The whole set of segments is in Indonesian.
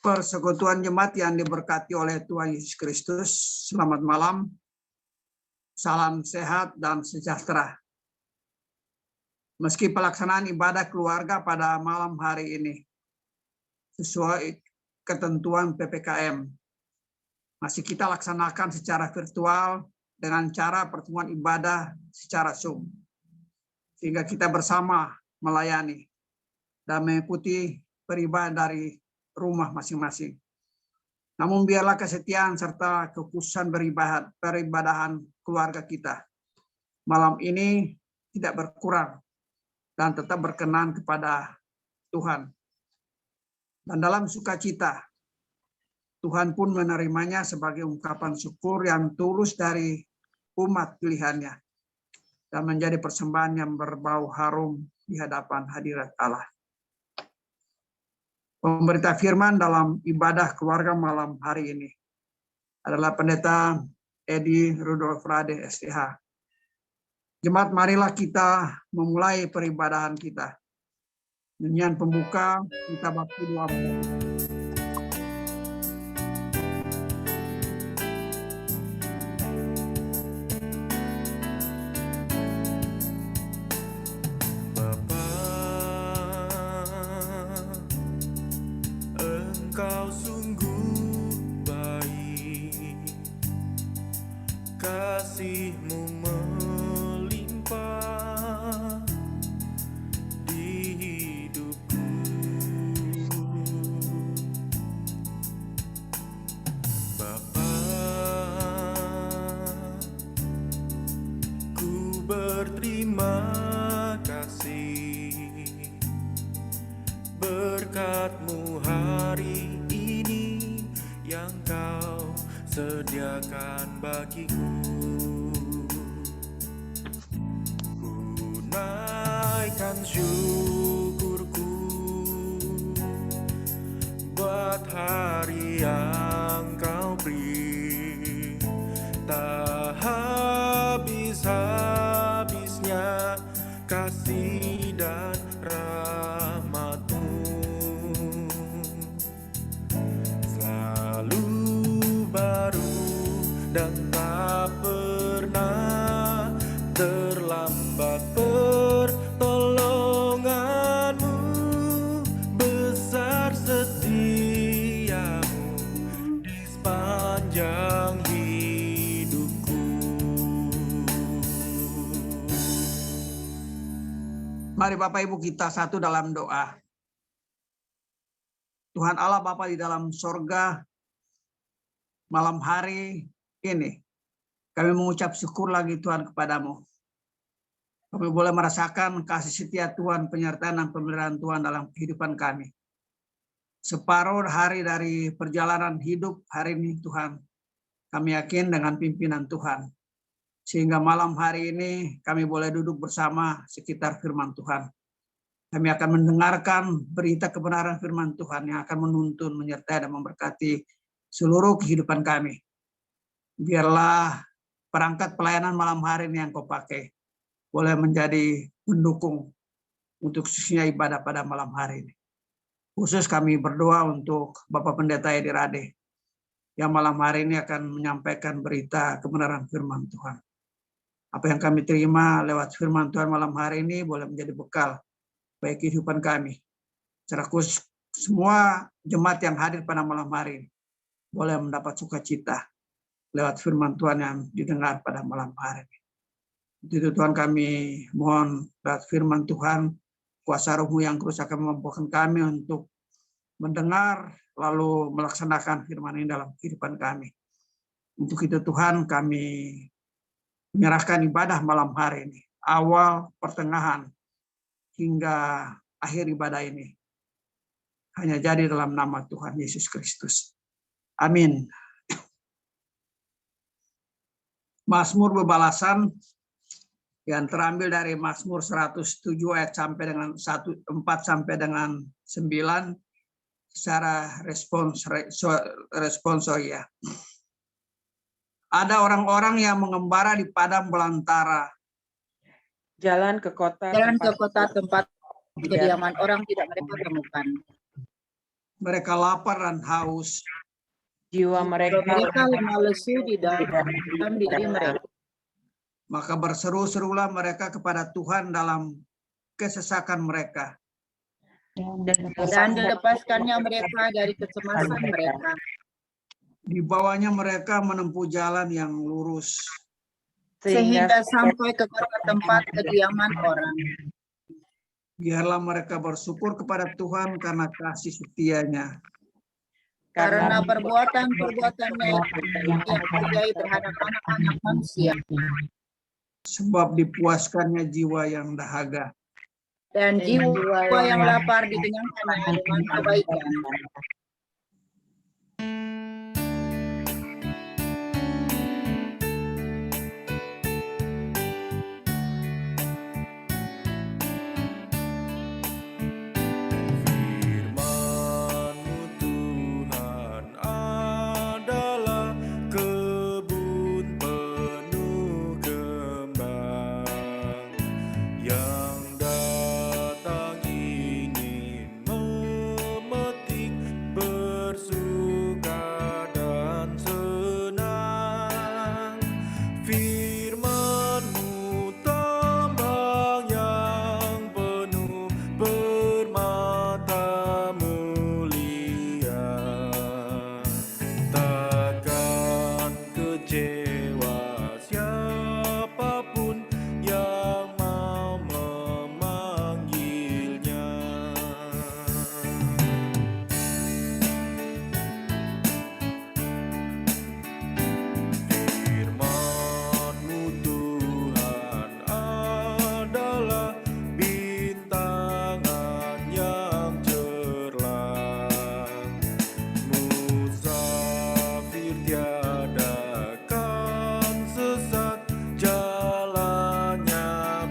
Persekutuan jemaat yang diberkati oleh Tuhan Yesus Kristus, selamat malam, salam sehat dan sejahtera. Meski pelaksanaan ibadah keluarga pada malam hari ini sesuai ketentuan PPKM, masih kita laksanakan secara virtual dengan cara pertemuan ibadah secara Zoom, sehingga kita bersama melayani dan mengikuti beribadah dari rumah masing-masing. Namun biarlah kesetiaan serta kekhususan peribadahan keluarga kita malam ini tidak berkurang dan tetap berkenan kepada Tuhan. Dan dalam sukacita, Tuhan pun menerimanya sebagai ungkapan syukur yang tulus dari umat pilihannya dan menjadi persembahan yang berbau harum di hadapan hadirat Allah. Pemberita firman dalam ibadah keluarga malam hari ini adalah Pendeta Edi Rudolf Rade, STH. Jemaat, marilah kita memulai peribadahan kita. Nyanyian pembuka kita bakti 2. Engkau sungguh baik, kasih-Mu melimpah di hidupku. Bapa, ku berterima kasih berkat-Mu hari ini yang Kau sediakan bagiku. Ku naikkan syukurku buat hari yang Kau beri, tak habis-habisnya kasih dan rahmat-Mu. Dan tak pernah terlambat pertolongan-Mu, besar setia-Mu di sepanjang hidupku. Mari Bapak Ibu kita satu dalam doa. Tuhan Allah Bapa di dalam sorga, malam hari ini kami mengucap syukur lagi Tuhan kepadamu. Kami boleh merasakan kasih setia Tuhan, penyertaan dan pemeliharaan Tuhan dalam kehidupan kami. Separuh hari dari perjalanan hidup hari ini Tuhan, kami yakin dengan pimpinan Tuhan. Sehingga malam hari ini kami boleh duduk bersama sekitar firman Tuhan. Kami akan mendengarkan berita kebenaran firman Tuhan yang akan menuntun, menyertai dan memberkati seluruh kehidupan kami. Biarlah perangkat pelayanan malam hari ini yang Kau pakai boleh menjadi pendukung untuk khususnya ibadah pada malam hari ini. Khusus kami berdoa untuk Bapak Pendeta Edi Rade yang malam hari ini akan menyampaikan berita kebenaran firman Tuhan. Apa yang kami terima lewat firman Tuhan malam hari ini boleh menjadi bekal bagi kehidupan kami. Secara khusus semua jemaat yang hadir pada malam hari ini boleh mendapat sukacita lewat firman Tuhan yang didengar pada malam hari ini. Itu Tuhan, kami mohon lewat firman Tuhan, kuasa Roh-Mu yang terus akan memampukan kami untuk mendengar lalu melaksanakan firman ini dalam kehidupan kami. Untuk itu Tuhan, kami menyerahkan ibadah malam hari ini, awal, pertengahan, hingga akhir ibadah ini hanya jadi dalam nama Tuhan Yesus Kristus. Amin. Mazmur bebalasan yang terambil dari Mazmur 107 ayat sampai dengan 4 sampai dengan 9 secara responsoria. Ada orang-orang yang mengembara di padang belantara. Jalan ke kota tempat kediaman orang tidak mereka temukan. Mereka lapar dan haus. Jiwa mereka Mereka lemah lesu di dalam diri mereka. Maka berseru-serulah mereka kepada Tuhan dalam kesesakan mereka. Dan dilepaskannya mereka dari kecemasan mereka. Dibawanya mereka menempuh jalan yang lurus. Sehingga sampai ke tempat kediaman orang. Biarlah mereka bersyukur kepada Tuhan karena kasih setianya. Karena perbuatan-perbuatannya yang terjadi terhadap anak-anak manusia. Sebab dipuaskannya jiwa yang dahaga. Dan jiwa yang lapar dikenyangkannya dengan kebaikan. Firman-Mu Tuhan adalah kebun penuh kembang yang datang ingin memetik bersuka dan senang. Firman-Mu tambang yang penuh permata mulia, takkan kecewa siapapun yang mau memanggilnya. Firman-Mu Tuhan adalah bintangan yang cerlang. Musafir tiadakan sesat, jalannya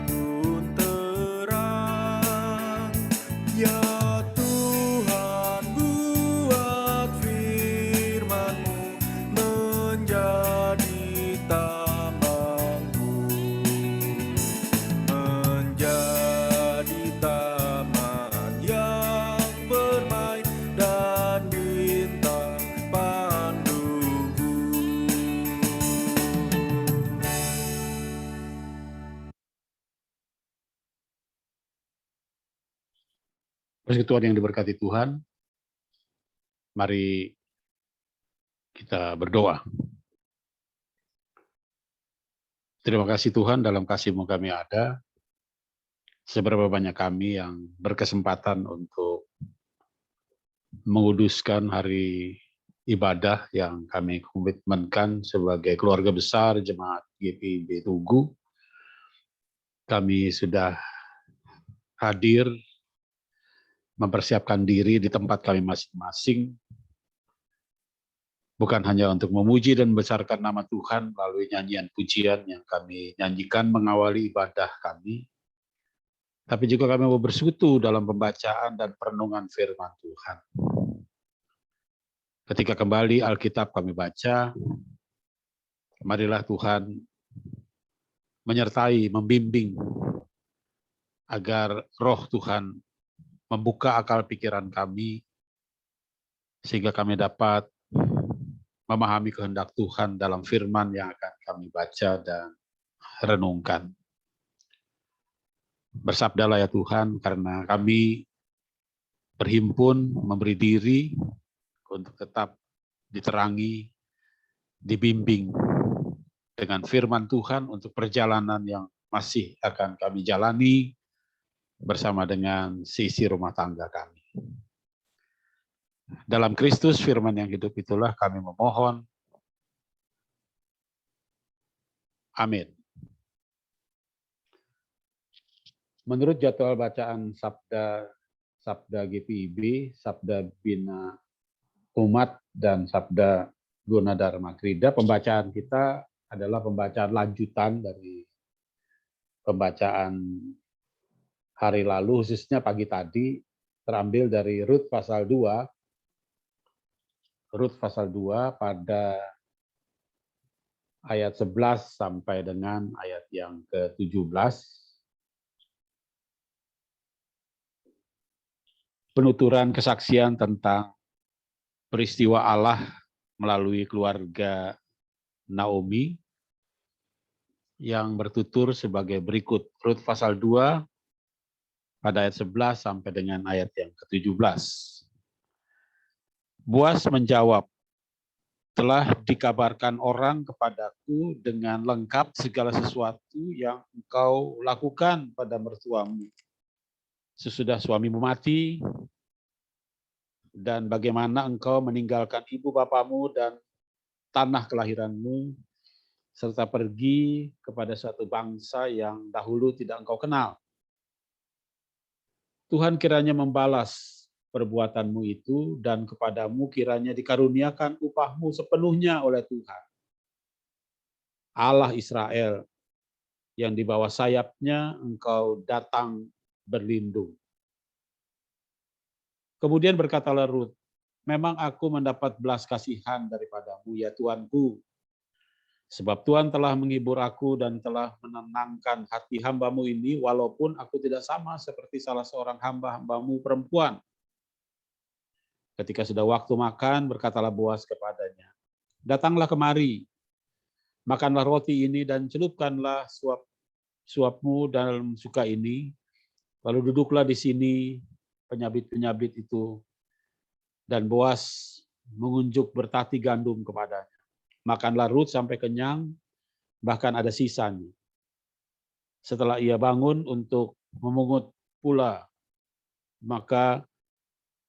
pun terang. Ya Tuhan, buat firman-Mu menjadi tambangku, menjadi taman yang bermain dan bintang panduku. Persekutuan yang diberkati Tuhan, mari kita berdoa. Terima kasih Tuhan, dalam kasih-Mu kami ada. Seberapa banyak kami yang berkesempatan untuk menguduskan hari ibadah yang kami komitmenkan sebagai keluarga besar Jemaat GPIB Tugu. Kami sudah hadir mempersiapkan diri di tempat kami masing-masing, bukan hanya untuk memuji dan membesarkan nama Tuhan melalui nyanyian pujian yang kami nyanyikan mengawali ibadah kami, tapi juga kami mau bersekutu dalam pembacaan dan perenungan firman Tuhan. Ketika kembali Alkitab kami baca, marilah Tuhan menyertai, membimbing, agar roh Tuhan membuka akal pikiran kami, sehingga kami dapat memahami kehendak Tuhan dalam firman yang akan kami baca dan renungkan. Bersabdalah ya Tuhan, karena kami berhimpun, memberi diri untuk tetap diterangi, dibimbing dengan firman Tuhan untuk perjalanan yang masih akan kami jalani bersama dengan seisi rumah tangga kami. Dalam Kristus firman yang hidup itulah kami memohon. Amin. Menurut jadwal bacaan Sabda GPIB, Sabda Bina Umat, dan Sabda Gunadharma Krida, pembacaan kita adalah pembacaan lanjutan dari pembacaan hari lalu, khususnya pagi tadi, terambil dari Rut pasal 2. Rut pasal 2 pada ayat 11 sampai dengan ayat yang ke-17. Penuturan kesaksian tentang peristiwa Allah melalui keluarga Naomi yang bertutur sebagai berikut. Rut pasal 2 pada ayat 11 sampai dengan ayat yang ke-17. Boas menjawab, telah dikabarkan orang kepadaku dengan lengkap segala sesuatu yang engkau lakukan pada mertuamu sesudah suamimu mati, dan bagaimana engkau meninggalkan ibu bapamu dan tanah kelahiranmu, serta pergi kepada suatu bangsa yang dahulu tidak engkau kenal. Tuhan kiranya membalas perbuatanmu itu, dan kepadamu kiranya dikaruniakan upahmu sepenuhnya oleh Tuhan, Allah Israel, yang di bawah sayapnya engkau datang berlindung. Kemudian berkatalah Rut, memang aku mendapat belas kasihan daripadamu, ya Tuanku, sebab Tuhan telah menghibur aku dan telah menenangkan hati hambamu ini, walaupun aku tidak sama seperti salah seorang hamba-hambamu perempuan. Ketika sudah waktu makan, berkatalah Boas kepadanya, datanglah kemari, makanlah roti ini dan celupkanlah suapmu dalam suka ini, lalu duduklah di sini penyabit-penyabit itu. Dan Boas mengunjuk bertati gandum kepadanya. Makanlah Rut sampai kenyang, bahkan ada sisanya. Setelah ia bangun untuk memungut pula, maka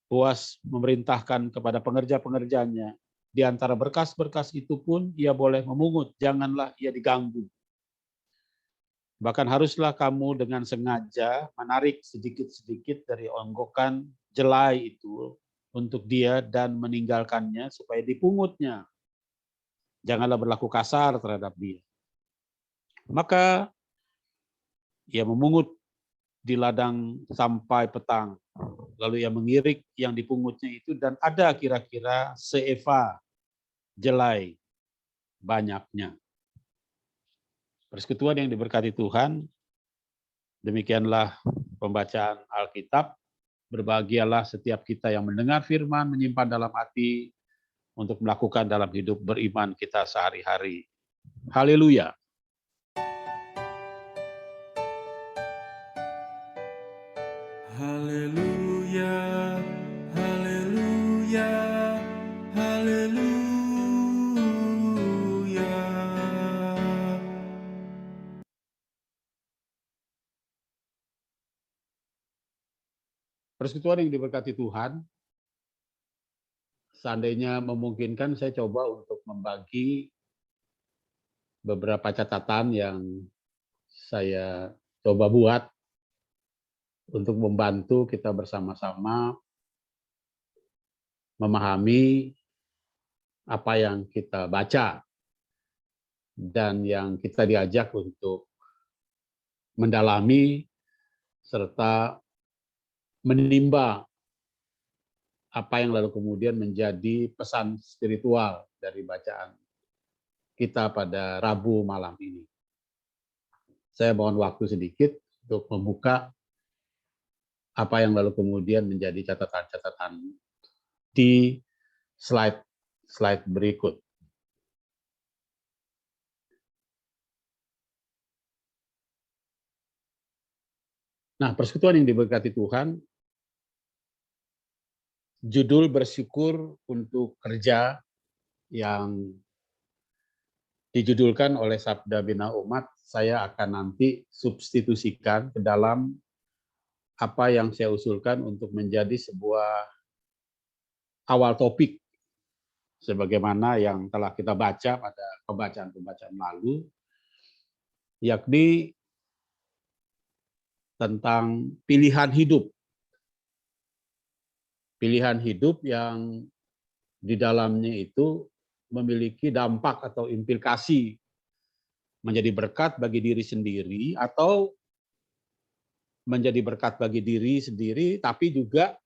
Boas memerintahkan kepada pengerja-pengerjanya, di antara berkas-berkas itu pun ia boleh memungut, janganlah ia diganggu. Bahkan haruslah kamu dengan sengaja menarik sedikit-sedikit dari onggokan jelai itu untuk dia dan meninggalkannya supaya dipungutnya. Janganlah berlaku kasar terhadap dia. Maka ia memungut di ladang sampai petang. Lalu ia mengirik yang dipungutnya itu, dan ada kira-kira seeva jelai banyaknya. Persekutuan yang diberkati Tuhan, demikianlah pembacaan Alkitab. Berbahagialah setiap kita yang mendengar firman, menyimpan dalam hati, untuk melakukan dalam hidup beriman kita sehari-hari. Haleluya. Haleluya, haleluya, haleluya. Persekutuan yang diberkati Tuhan, seandainya memungkinkan saya coba untuk membagi beberapa catatan yang saya coba buat untuk membantu kita bersama-sama memahami apa yang kita baca dan yang kita diajak untuk mendalami serta menimba apa yang lalu kemudian menjadi pesan spiritual dari bacaan kita pada Rabu malam ini. Saya mohon waktu sedikit untuk membuka apa yang lalu kemudian menjadi catatan-catatan di slide berikut. Nah, persekutuan yang diberkati Tuhan, judul bersyukur untuk kerja yang dijudulkan oleh Sabda Bina Umat, saya akan nanti substitusikan ke dalam apa yang saya usulkan untuk menjadi sebuah awal topik, sebagaimana yang telah kita baca pada pembacaan-pembacaan lalu, yakni tentang pilihan hidup. Pilihan hidup yang di dalamnya itu memiliki dampak atau implikasi menjadi berkat bagi diri sendiri atau menjadi berkat bagi diri sendiri, tapi juga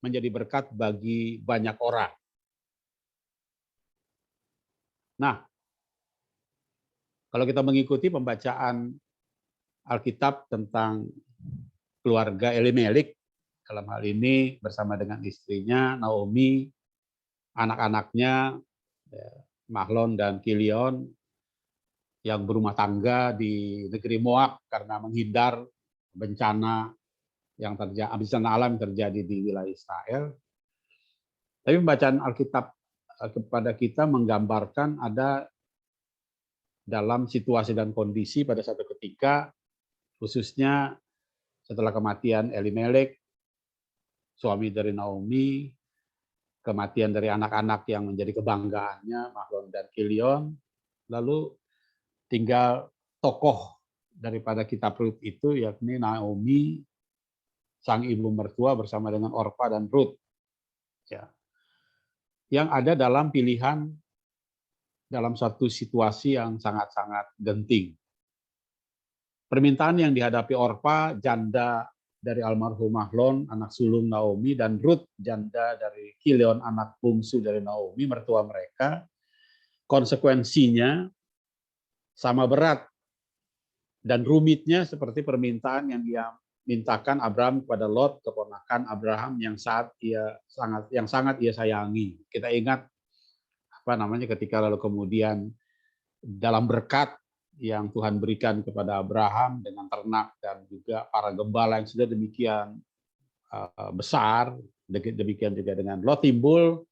menjadi berkat bagi banyak orang. Nah, kalau kita mengikuti pembacaan Alkitab tentang keluarga Elimelek dalam hal ini bersama dengan istrinya Naomi, anak-anaknya Mahlon dan Kilion yang berumah tangga di negeri Moab karena menghindar bencana bencana alam yang terjadi di wilayah Israel. Tapi pembacaan Alkitab kepada kita menggambarkan ada dalam situasi dan kondisi pada satu ketika, khususnya setelah kematian Elimelek, suami dari Naomi, kematian dari anak-anak yang menjadi kebanggaannya, Mahlon dan Kilion, lalu tinggal tokoh daripada kitab Rut itu, yakni Naomi, sang ibu mertua bersama dengan Orpa dan Rut. Ya. Yang ada dalam pilihan dalam suatu situasi yang sangat-sangat genting. Permintaan yang dihadapi Orpa, janda dari almarhum Mahlon, anak sulung Naomi, dan Rut, janda dari Kilion, anak bungsu dari Naomi, mertua mereka, konsekuensinya sama berat dan rumitnya seperti permintaan yang dia mintakan Abraham kepada Lot, keponakan Abraham yang sangat ia sayangi. Kita ingat ketika lalu kemudian dalam berkat yang Tuhan berikan kepada Abraham dengan ternak dan juga para gembala yang sudah demikian besar, demikian juga dengan Lot, timbul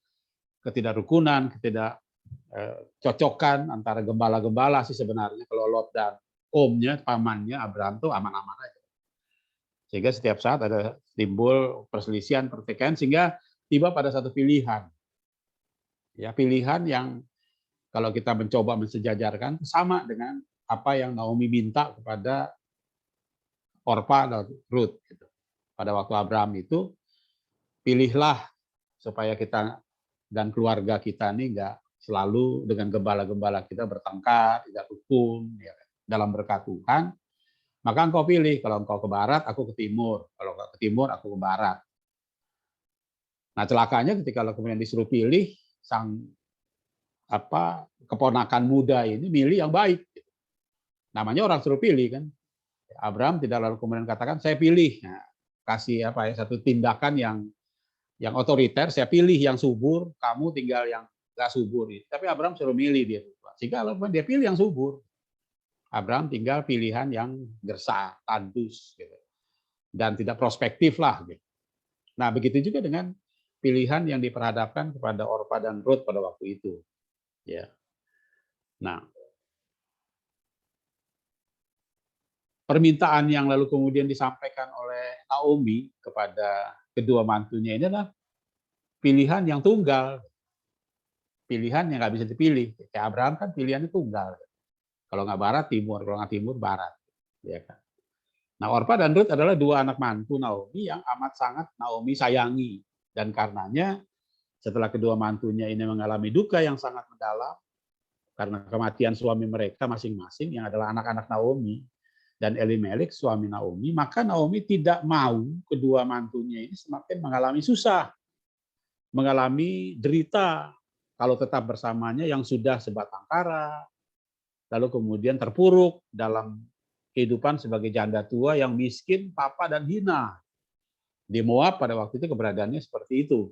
ketidakrukunan, ketidakcocokan antara gembala-gembala sih sebenarnya. Kalau Lot dan omnya, pamannya Abraham tuh aman-aman aja. Sehingga setiap saat ada timbul perselisihan, pertikaian, sehingga tiba pada satu pilihan. Ya, pilihan yang kalau kita mencoba mensejajarkan sama dengan apa yang Naomi minta kepada Orpa dan Rut. Gitu. Pada waktu Abraham itu, pilihlah supaya kita dan keluarga kita ini enggak selalu dengan gembala-gembala kita bertengkar, tidak rukun, ya, dalam berkat Tuhan. Maka engkau pilih, kalau engkau ke barat, aku ke timur. Kalau engkau ke timur, aku ke barat. Nah, celakanya ketika kemudian disuruh pilih, sang keponakan muda ini milih yang baik. Namanya orang suruh pilih kan. Abraham tidak lalu kemudian katakan saya pilih. Nah, kasih satu tindakan yang otoriter, saya pilih yang subur, kamu tinggal yang nggak subur. Tapi Abraham suruh milih dia. Sehingga dia pilih yang subur. Abraham tinggal pilihan yang gersah, tandus, gitu. Dan tidak prospektif lah. Gitu. Nah, begitu juga dengan pilihan yang diperhadapkan kepada Orpa dan Rut pada waktu itu. Ya. Nah, permintaan yang lalu kemudian disampaikan oleh Naomi kepada kedua mantunya ini adalah pilihan yang tunggal. Pilihan yang nggak bisa dipilih. Kayak Abraham kan pilihannya tunggal. Kalau nggak barat, timur. Kalau nggak timur, barat. Ya kan? Nah, Orpa dan Rut adalah dua anak mantu Naomi yang amat sangat Naomi sayangi. Dan karenanya, setelah kedua mantunya ini mengalami duka yang sangat mendalam, karena kematian suami mereka masing-masing, yang adalah anak-anak Naomi, dan Elimelek, suami Naomi, maka Naomi tidak mau kedua mantunya ini semakin mengalami susah, mengalami derita, kalau tetap bersamanya yang sudah sebatang kara, lalu kemudian terpuruk dalam kehidupan sebagai janda tua yang miskin, papa, dan hina. Di Moab pada waktu itu keberadaannya seperti itu.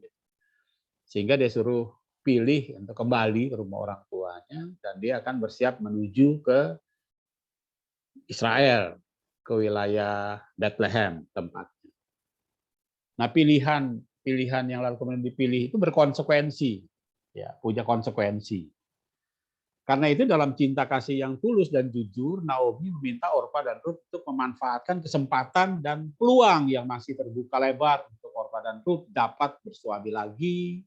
Sehingga dia suruh pilih untuk kembali ke rumah orang tuanya, dan dia akan bersiap menuju ke Israel, ke wilayah Bethlehem tempatnya. Nah, pilihan yang lalu kemudian dipilih itu berkonsekuensi, ya, punya konsekuensi. Karena itu dalam cinta kasih yang tulus dan jujur, Naomi meminta Orpa dan Rut untuk memanfaatkan kesempatan dan peluang yang masih terbuka lebar untuk Orpa dan Rut dapat bersuami lagi,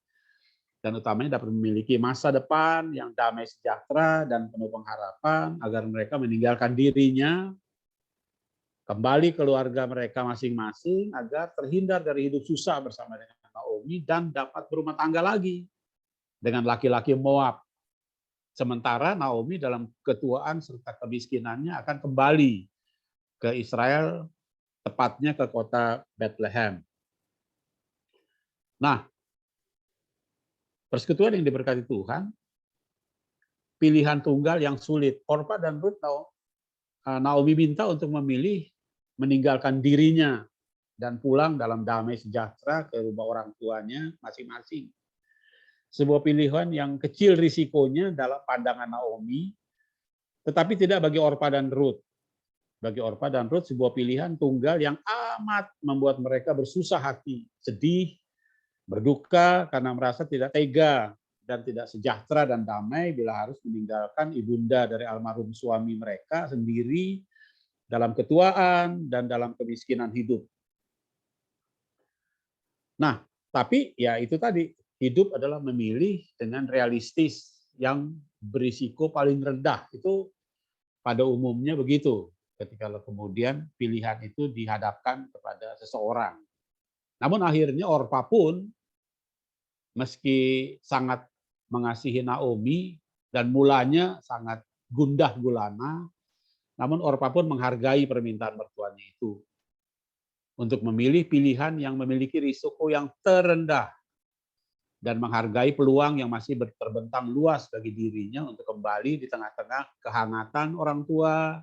dan utamanya dapat memiliki masa depan yang damai sejahtera dan penuh pengharapan agar mereka meninggalkan dirinya, kembali keluarga mereka masing-masing agar terhindar dari hidup susah bersama dengan Naomi dan dapat berumah tangga lagi dengan laki-laki Moab. Sementara Naomi dalam ketuaan serta kemiskinannya akan kembali ke Israel, tepatnya ke kota Bethlehem. Nah, persekutuan yang diberkati Tuhan, pilihan tunggal yang sulit. Orpa dan Rut, Naomi minta untuk memilih meninggalkan dirinya dan pulang dalam damai sejahtera ke rumah orang tuanya masing-masing. Sebuah pilihan yang kecil risikonya dalam pandangan Naomi, tetapi tidak bagi Orpa dan Ruth. Bagi Orpa dan Ruth sebuah pilihan tunggal yang amat membuat mereka bersusah hati, sedih, berduka karena merasa tidak tega dan tidak sejahtera dan damai bila harus meninggalkan ibunda dari almarhum suami mereka sendiri dalam ketuaan dan dalam kemiskinan hidup. Nah, tapi ya itu tadi, hidup adalah memilih dengan realistis yang berisiko paling rendah. Itu pada umumnya begitu ketika kemudian pilihan itu dihadapkan kepada seseorang. Namun akhirnya Orpa pun meski sangat mengasihi Naomi dan mulanya sangat gundah gulana, namun Orpa pun menghargai permintaan mertuanya itu untuk memilih pilihan yang memiliki risiko yang terendah dan menghargai peluang yang masih terbentang luas bagi dirinya untuk kembali di tengah-tengah kehangatan orang tua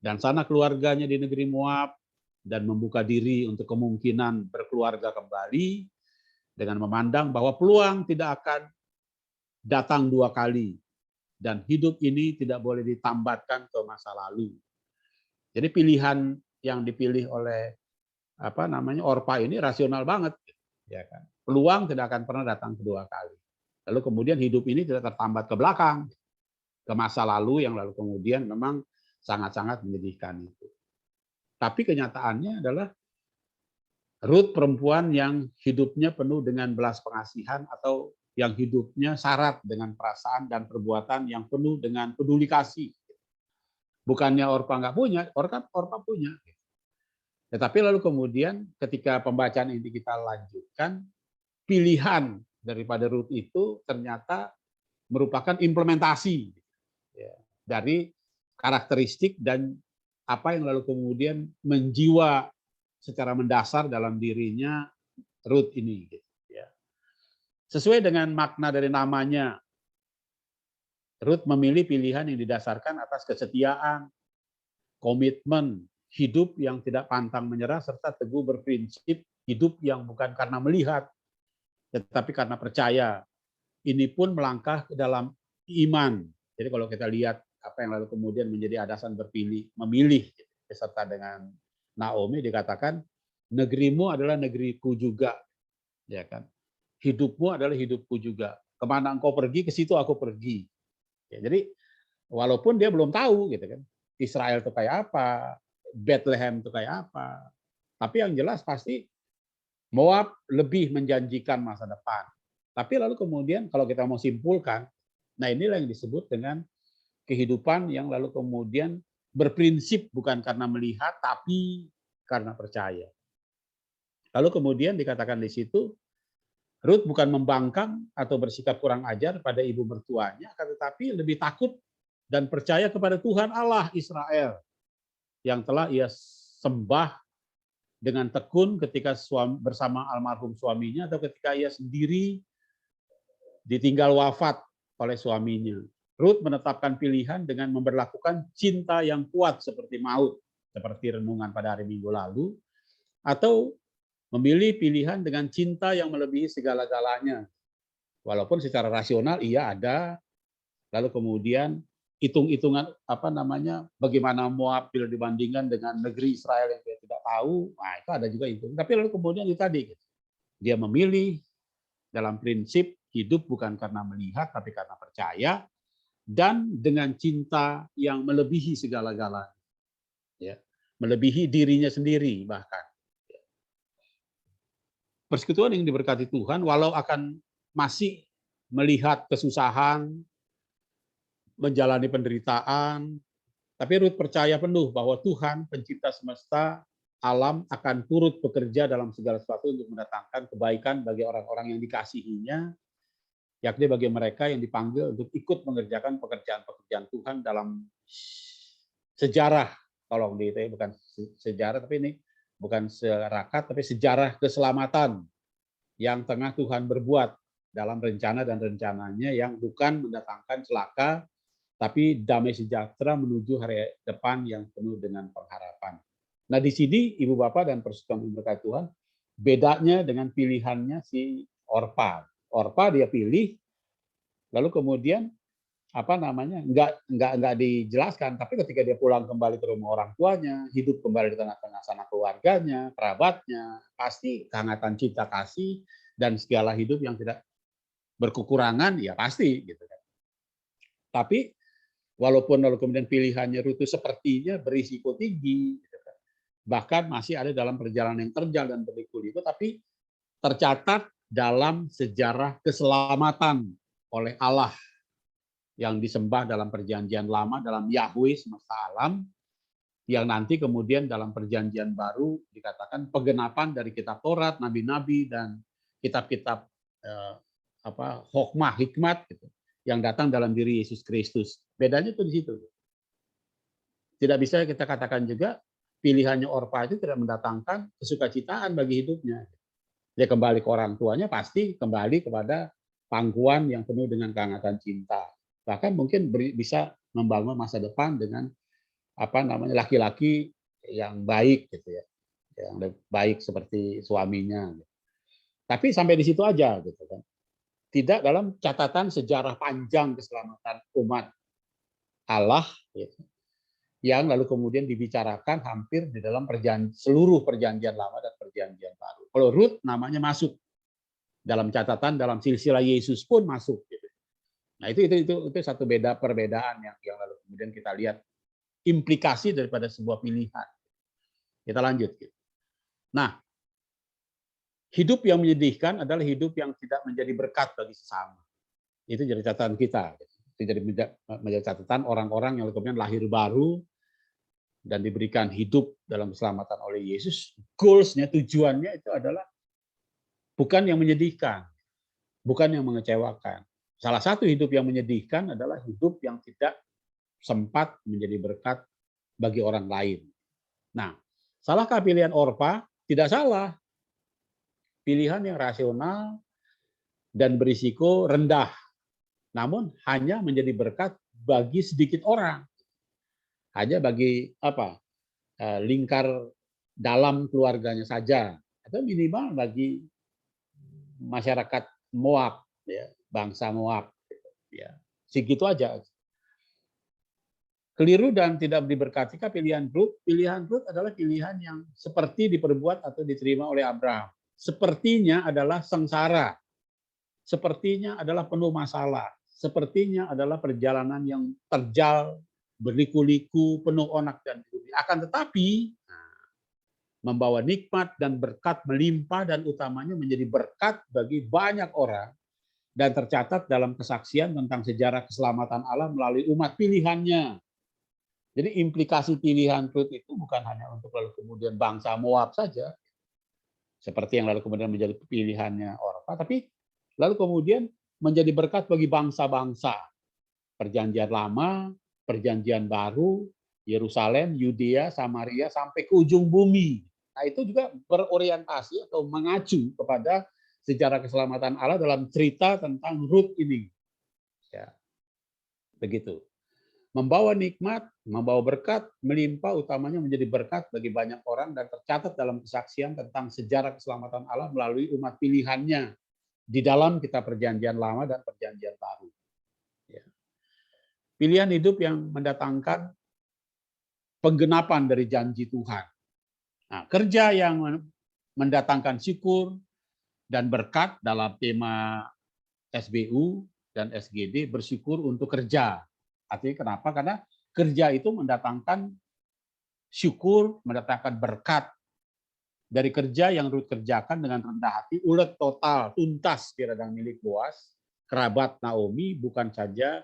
dan sanak keluarganya di negeri Moab dan membuka diri untuk kemungkinan berkeluarga kembali dengan memandang bahwa peluang tidak akan datang dua kali dan hidup ini tidak boleh ditambatkan ke masa lalu. Jadi pilihan yang dipilih oleh Orpa ini rasional banget, ya kan? Peluang tidak akan pernah datang kedua kali. Lalu kemudian hidup ini tidak tertambat ke belakang, ke masa lalu yang lalu kemudian memang sangat-sangat menyedihkan itu. Tapi kenyataannya adalah Ruth perempuan yang hidupnya penuh dengan belas pengasihan atau yang hidupnya syarat dengan perasaan dan perbuatan yang penuh dengan peduli kasih. Bukannya Orpa nggak punya, Orpa punya. Tetapi lalu kemudian ketika pembacaan ini kita lanjutkan, pilihan daripada Ruth itu ternyata merupakan implementasi dari karakteristik dan apa yang lalu kemudian menjiwa secara mendasar dalam dirinya Ruth ini. Sesuai dengan makna dari namanya, Ruth memilih pilihan yang didasarkan atas kesetiaan, komitmen, hidup yang tidak pantang menyerah, serta teguh berprinsip hidup yang bukan karena melihat, tetapi karena percaya. Ini pun melangkah ke dalam iman. Jadi kalau kita lihat apa yang lalu kemudian menjadi alasan memilih beserta dengan Naomi, dikatakan negerimu adalah negeriku juga, ya kan? Hidupmu adalah hidupku juga. Kemana engkau pergi, ke situ aku pergi. Ya, jadi walaupun dia belum tahu, gitu kan, Israel itu kayak apa, Bethlehem itu kayak apa, tapi yang jelas pasti Moab lebih menjanjikan masa depan. Tapi lalu kemudian kalau kita mau simpulkan, nah inilah yang disebut dengan kehidupan yang lalu kemudian berprinsip bukan karena melihat, tapi karena percaya. Lalu kemudian dikatakan di situ, Ruth bukan membangkang atau bersikap kurang ajar pada ibu mertuanya, tetapi lebih takut dan percaya kepada Tuhan Allah Israel yang telah ia sembah dengan tekun ketika bersama almarhum suaminya atau ketika ia sendiri ditinggal wafat oleh suaminya. Ruth menetapkan pilihan dengan memberlakukan cinta yang kuat seperti maut, seperti renungan pada hari Minggu lalu, atau memilih pilihan dengan cinta yang melebihi segala-galanya. Walaupun secara rasional iya ada, lalu kemudian hitung-hitungan bagaimana Moab bila dibandingkan dengan negeri Israel yang dia tidak tahu, nah itu ada juga itu. Tapi lalu kemudian itu tadi, dia memilih dalam prinsip hidup bukan karena melihat tapi karena percaya dan dengan cinta yang melebihi segala-galanya, ya, melebihi dirinya sendiri bahkan. Persekutuan yang diberkati Tuhan, walau akan masih melihat kesusahan, menjalani penderitaan, tapi Ruth percaya penuh bahwa Tuhan, pencipta semesta alam, akan turut bekerja dalam segala sesuatu untuk mendatangkan kebaikan bagi orang-orang yang dikasihinya, yakni bagi mereka yang dipanggil untuk ikut mengerjakan pekerjaan-pekerjaan Tuhan dalam sejarah, tolong itu bukan sejarah, tapi ini bukan serakat, tapi sejarah keselamatan yang tengah Tuhan berbuat dalam rencana dan rencananya yang bukan mendatangkan celaka, tapi damai sejahtera menuju hari depan yang penuh dengan pengharapan. Nah, di sini Ibu Bapak dan persekutuan berkat Tuhan, bedanya dengan pilihannya si Orpa. Orpa dia pilih, lalu kemudian nggak dijelaskan, tapi ketika dia pulang kembali ke rumah orang tuanya, hidup kembali di tengah-tengah sana keluarganya, kerabatnya, pasti kehangatan cinta kasih dan segala hidup yang tidak berkekurangan, ya pasti gitu kan. Tapi walaupun lalu kemudian pilihannya Rut itu sepertinya berisiko tinggi, gitu kan. Bahkan masih ada dalam perjalanan yang terjal dan berliku-liku, tapi tercatat dalam sejarah keselamatan oleh Allah yang disembah dalam perjanjian lama, dalam Yahweh semesta alam, yang nanti kemudian dalam perjanjian baru dikatakan penggenapan dari kitab Taurat, nabi-nabi, dan kitab-kitab hokmah, hikmat, gitu, yang datang dalam diri Yesus Kristus. Bedanya itu di situ. Tidak bisa kita katakan juga pilihannya Orpa itu tidak mendatangkan kesukacitaan bagi hidupnya. Dia kembali ke orang tuanya, pasti kembali kepada pangkuan yang penuh dengan kehangatan cinta. Bahkan mungkin bisa membangun masa depan dengan laki-laki yang baik gitu ya, yang baik seperti suaminya. Tapi sampai di situ aja gitu kan. Tidak dalam catatan sejarah panjang keselamatan umat Allah gitu, yang lalu kemudian dibicarakan hampir di dalam seluruh perjanjian lama dan perjanjian baru. Kalau Rut namanya masuk dalam catatan, dalam silsilah Yesus pun masuk gitu. Nah, itu satu perbedaan yang lalu kemudian kita lihat implikasi daripada sebuah pilihan. Kita lanjut gitu. Nah, hidup yang menyedihkan adalah hidup yang tidak menjadi berkat bagi sesama. Itu jadi catatan kita. Itu jadi menjadi catatan orang-orang yang kemudian lahir baru dan diberikan hidup dalam keselamatan oleh Yesus. Goals-nya, tujuannya itu adalah bukan yang menyedihkan, bukan yang mengecewakan. Salah satu hidup yang menyedihkan adalah hidup yang tidak sempat menjadi berkat bagi orang lain. Nah, salahkah pilihan Orpa? Tidak salah. Pilihan yang rasional dan berisiko rendah. Namun hanya menjadi berkat bagi sedikit orang. Hanya bagi lingkar dalam keluarganya saja. Atau minimal bagi masyarakat Moab, ya, bangsa Moab. Ya, segitu aja. Keliru dan tidak diberkati pilihan Rut. Pilihan Rut adalah pilihan yang seperti diperbuat atau diterima oleh Abraham. Sepertinya adalah sengsara. Sepertinya adalah penuh masalah. Sepertinya adalah perjalanan yang terjal, berliku-liku, penuh onak dan duri. Akan tetapi membawa nikmat dan berkat melimpah dan utamanya menjadi berkat bagi banyak orang dan tercatat dalam kesaksian tentang sejarah keselamatan Allah melalui umat pilihannya. Jadi implikasi pilihan Rut itu bukan hanya untuk lalu kemudian bangsa Moab saja, seperti yang lalu kemudian menjadi pilihannya Orpa, tapi lalu kemudian menjadi berkat bagi bangsa-bangsa. Perjanjian lama, perjanjian baru, Yerusalem, Yudea, Samaria, sampai ke ujung bumi. Nah, itu juga berorientasi atau mengacu kepada sejarah keselamatan Allah dalam cerita tentang Rut ini. Ya, begitu. Membawa nikmat, membawa berkat, melimpah utamanya menjadi berkat bagi banyak orang dan tercatat dalam kesaksian tentang sejarah keselamatan Allah melalui umat pilihannya di dalam kitab perjanjian lama dan perjanjian baru. Ya. Pilihan hidup yang mendatangkan penggenapan dari janji Tuhan. Nah, kerja yang mendatangkan syukur dan berkat dalam tema SBU dan SGD, bersyukur untuk kerja. Artinya kenapa? Karena kerja itu mendatangkan syukur, mendatangkan berkat. Dari kerja yang Rut kerjakan dengan rendah hati, ulet total, tuntas di ladang milik Boas, kerabat Naomi, bukan saja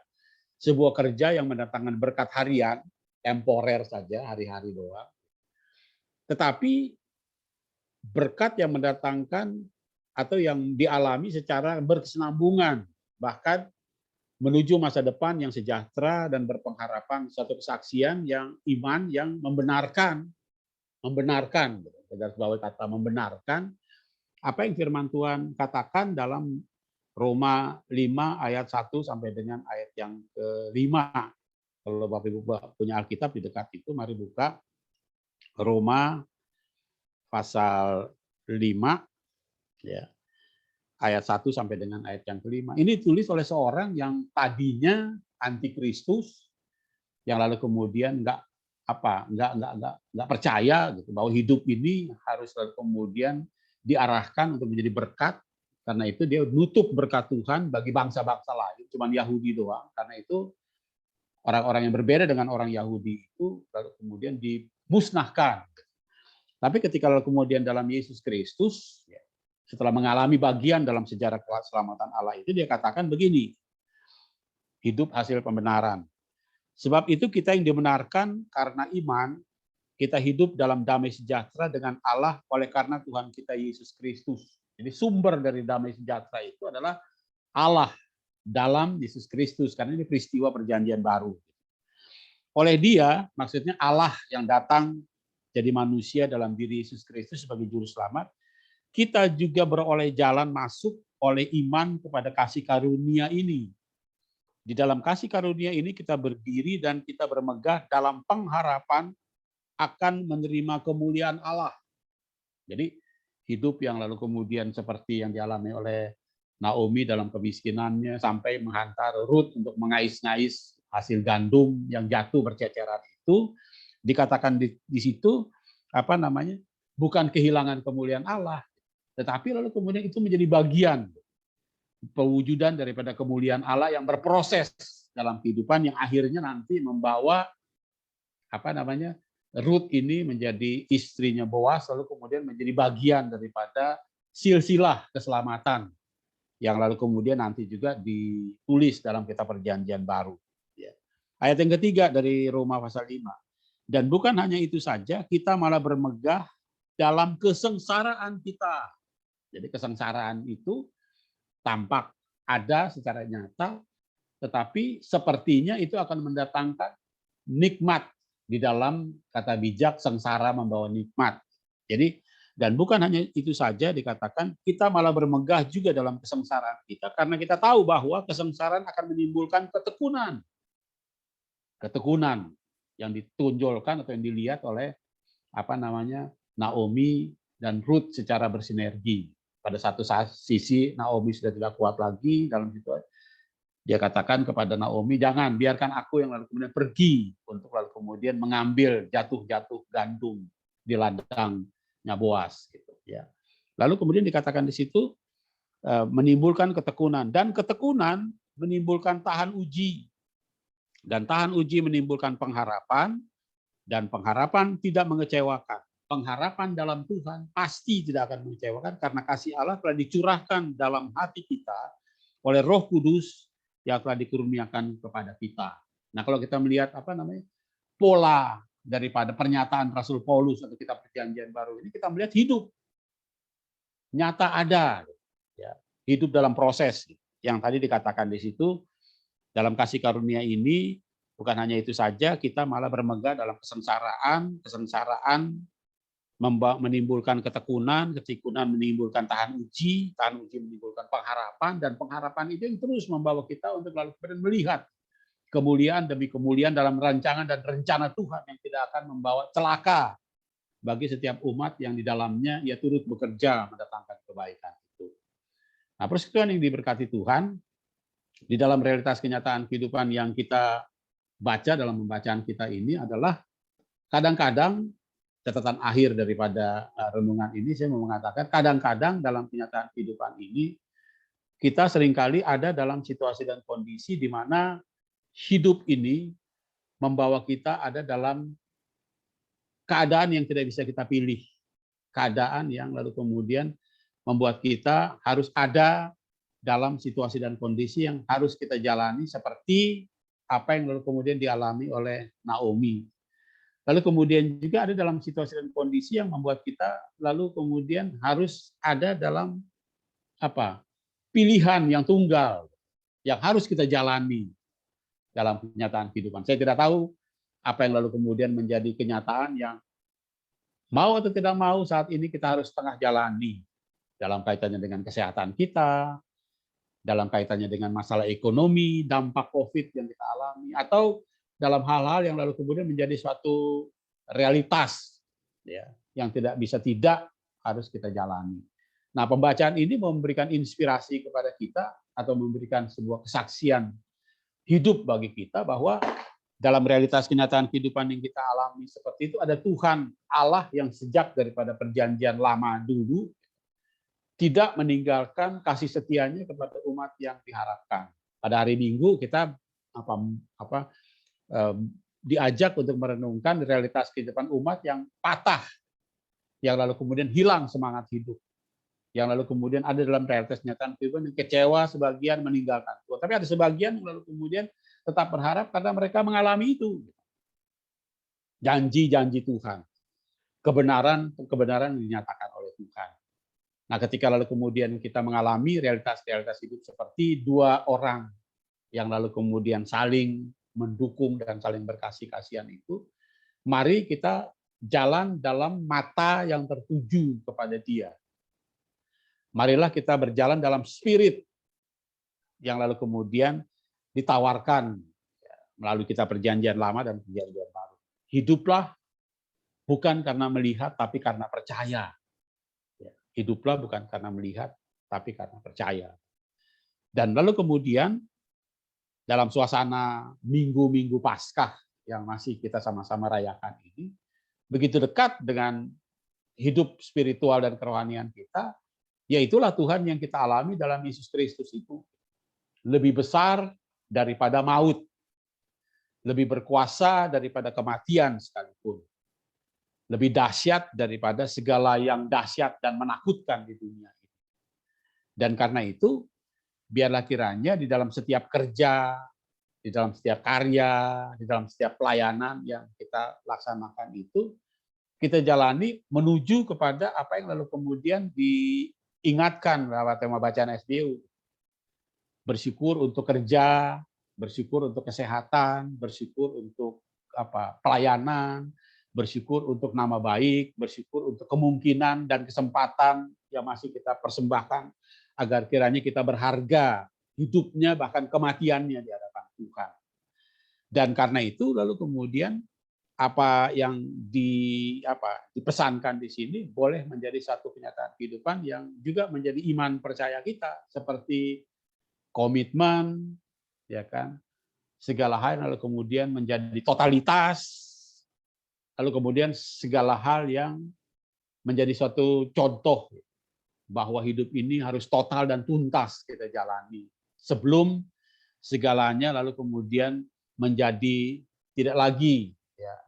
sebuah kerja yang mendatangkan berkat harian, temporer saja, hari-hari doang. Tetapi berkat yang mendatangkan atau yang dialami secara berkesinambungan, bahkan menuju masa depan yang sejahtera dan berpengharapan, satu kesaksian yang iman yang membenarkan, garis bawah kata membenarkan apa yang firman Tuhan katakan dalam Roma 5 ayat 1 sampai dengan ayat yang ke-5. Kalau Bapak Ibu punya Alkitab di dekat itu, mari buka Roma pasal 5 ya, ayat 1 sampai dengan ayat yang kelima. Ini ditulis oleh seorang yang tadinya antikristus, yang lalu kemudian nggak percaya gitu bahwa hidup ini harus lalu kemudian diarahkan untuk menjadi berkat. Karena itu dia nutup berkat Tuhan bagi bangsa-bangsa lain, cuman Yahudi doang. Karena itu orang-orang yang berbeda dengan orang Yahudi itu lalu kemudian dimusnahkan. Tapi ketika lalu kemudian dalam Yesus Kristus, setelah mengalami bagian dalam sejarah keselamatan Allah itu, dia katakan begini, hidup hasil pembenaran. Sebab itu kita yang dibenarkan karena iman, kita hidup dalam damai sejahtera dengan Allah oleh karena Tuhan kita Yesus Kristus. Jadi sumber dari damai sejahtera itu adalah Allah dalam Yesus Kristus, karena ini peristiwa perjanjian baru. Oleh dia, maksudnya Allah yang datang jadi manusia dalam diri Yesus Kristus sebagai juru selamat, kita juga beroleh jalan masuk oleh iman kepada kasih karunia ini. Di dalam kasih karunia ini kita berdiri dan kita bermegah dalam pengharapan akan menerima kemuliaan Allah. Jadi hidup yang lalu kemudian seperti yang dialami oleh Naomi dalam kemiskinannya, sampai menghantar Ruth untuk mengais-ngais hasil gandum yang jatuh berceceran itu, dikatakan di situ bukan kehilangan kemuliaan Allah, tetapi lalu kemudian itu menjadi bagian pewujudan daripada kemuliaan Allah yang berproses dalam kehidupan, yang akhirnya nanti membawa Ruth ini menjadi istrinya Boas, lalu kemudian menjadi bagian daripada silsilah keselamatan yang lalu kemudian nanti juga ditulis dalam kitab perjanjian baru. Ayat yang ketiga dari Roma pasal 5. Dan bukan hanya itu saja, kita malah bermegah dalam kesengsaraan kita. Jadi kesengsaraan itu tampak ada secara nyata, tetapi sepertinya itu akan mendatangkan nikmat. Di dalam kata bijak, sengsara membawa nikmat. Jadi, dan bukan hanya itu saja, dikatakan kita malah bermegah juga dalam kesengsaraan kita, karena kita tahu bahwa kesengsaraan akan menimbulkan ketekunan. Ketekunan yang ditunjukkan atau yang dilihat oleh Naomi dan Ruth secara bersinergi. Pada satu sisi Naomi sudah tidak kuat lagi dalam situasi. Dia katakan kepada Naomi, jangan, biarkan aku yang lalu kemudian pergi untuk lalu kemudian mengambil jatuh-jatuh gandum di ladangnya Boas. Gitu, ya. Lalu kemudian dikatakan di situ menimbulkan ketekunan, dan ketekunan menimbulkan tahan uji, dan tahan uji menimbulkan pengharapan, dan pengharapan tidak mengecewakan. Pengharapan dalam Tuhan pasti tidak akan mengecewakan, karena kasih Allah telah dicurahkan dalam hati kita oleh Roh Kudus yang telah dikurniakan kepada kita. Nah, kalau kita melihat pola daripada pernyataan Rasul Paulus atau kitab perjanjian baru ini, kita melihat hidup nyata ada, ya, hidup dalam proses. Yang tadi dikatakan di situ, dalam kasih karunia ini bukan hanya itu saja, kita malah bermegah dalam kesengsaraan menimbulkan ketekunan, ketekunan menimbulkan tahan uji menimbulkan pengharapan, dan pengharapan itu yang terus membawa kita untuk lalu melihat kemuliaan demi kemuliaan dalam rancangan dan rencana Tuhan yang tidak akan membawa celaka bagi setiap umat yang di dalamnya ia turut bekerja mendatangkan kebaikan itu. Nah, persekutuan yang diberkati Tuhan, di dalam realitas kenyataan kehidupan yang kita baca dalam pembacaan kita ini adalah kadang-kadang, catatan akhir daripada renungan ini, saya mau mengatakan kadang-kadang dalam kenyataan kehidupan ini kita seringkali ada dalam situasi dan kondisi di mana hidup ini membawa kita ada dalam keadaan yang tidak bisa kita pilih, keadaan yang lalu kemudian membuat kita harus ada dalam situasi dan kondisi yang harus kita jalani, seperti apa yang lalu kemudian dialami oleh Naomi. Lalu kemudian juga ada dalam situasi dan kondisi yang membuat kita lalu kemudian harus ada dalam pilihan yang tunggal yang harus kita jalani dalam kenyataan kehidupan. Saya tidak tahu apa yang lalu kemudian menjadi kenyataan yang mau atau tidak mau saat ini kita harus tengah jalani dalam kaitannya dengan kesehatan kita, dalam kaitannya dengan masalah ekonomi, dampak COVID yang kita alami, atau dalam hal-hal yang lalu kemudian menjadi suatu realitas ya, yang tidak bisa tidak harus kita jalani. Nah, pembacaan ini memberikan inspirasi kepada kita atau memberikan sebuah kesaksian hidup bagi kita bahwa dalam realitas kenyataan kehidupan yang kita alami seperti itu ada Tuhan Allah yang sejak daripada perjanjian lama dulu tidak meninggalkan kasih setianya kepada umat yang diharapkan. Pada hari Minggu kita diajak untuk merenungkan realitas kehidupan umat yang patah, yang lalu kemudian hilang semangat hidup, yang lalu kemudian ada dalam realitas kenyataan kehidupan yang kecewa, sebagian meninggalkan Tuhan. Tapi ada sebagian yang lalu kemudian tetap berharap karena mereka mengalami itu. Janji-janji Tuhan, kebenaran yang dinyatakan oleh Tuhan. Nah, ketika lalu kemudian kita mengalami realitas-realitas hidup seperti dua orang yang lalu kemudian saling mendukung dan saling berkasih-kasihan itu, mari kita jalan dalam mata yang tertuju kepada Dia. Marilah kita berjalan dalam spirit yang lalu kemudian ditawarkan melalui kitab perjanjian lama dan perjanjian baru. Hiduplah bukan karena melihat, tapi karena percaya. Hiduplah bukan karena melihat, tapi karena percaya. Dan lalu kemudian dalam suasana minggu-minggu Paskah yang masih kita sama-sama rayakan ini, begitu dekat dengan hidup spiritual dan kerohanian kita, yaitulah Tuhan yang kita alami dalam Yesus Kristus itu. Lebih besar daripada maut, lebih berkuasa daripada kematian sekalipun, lebih dahsyat daripada segala yang dahsyat dan menakutkan di dunia ini. Dan karena itu, biarlah kiranya di dalam setiap kerja, di dalam setiap karya, di dalam setiap pelayanan yang kita laksanakan itu, kita jalani menuju kepada apa yang lalu kemudian diingatkan lewat tema bacaan SBU. Bersyukur untuk kerja, bersyukur untuk kesehatan, bersyukur untuk pelayanan, bersyukur untuk nama baik, bersyukur untuk kemungkinan dan kesempatan yang masih kita persembahkan agar kiranya kita berharga hidupnya bahkan kematiannya di hadapan Tuhan. Dan karena itu lalu kemudian apa yang dipesankan di sini boleh menjadi satu kenyataan kehidupan yang juga menjadi iman percaya kita, seperti komitmen, ya kan, segala hal lalu kemudian menjadi totalitas, lalu kemudian segala hal yang menjadi suatu contoh bahwa hidup ini harus total dan tuntas kita jalani sebelum segalanya lalu kemudian menjadi tidak lagi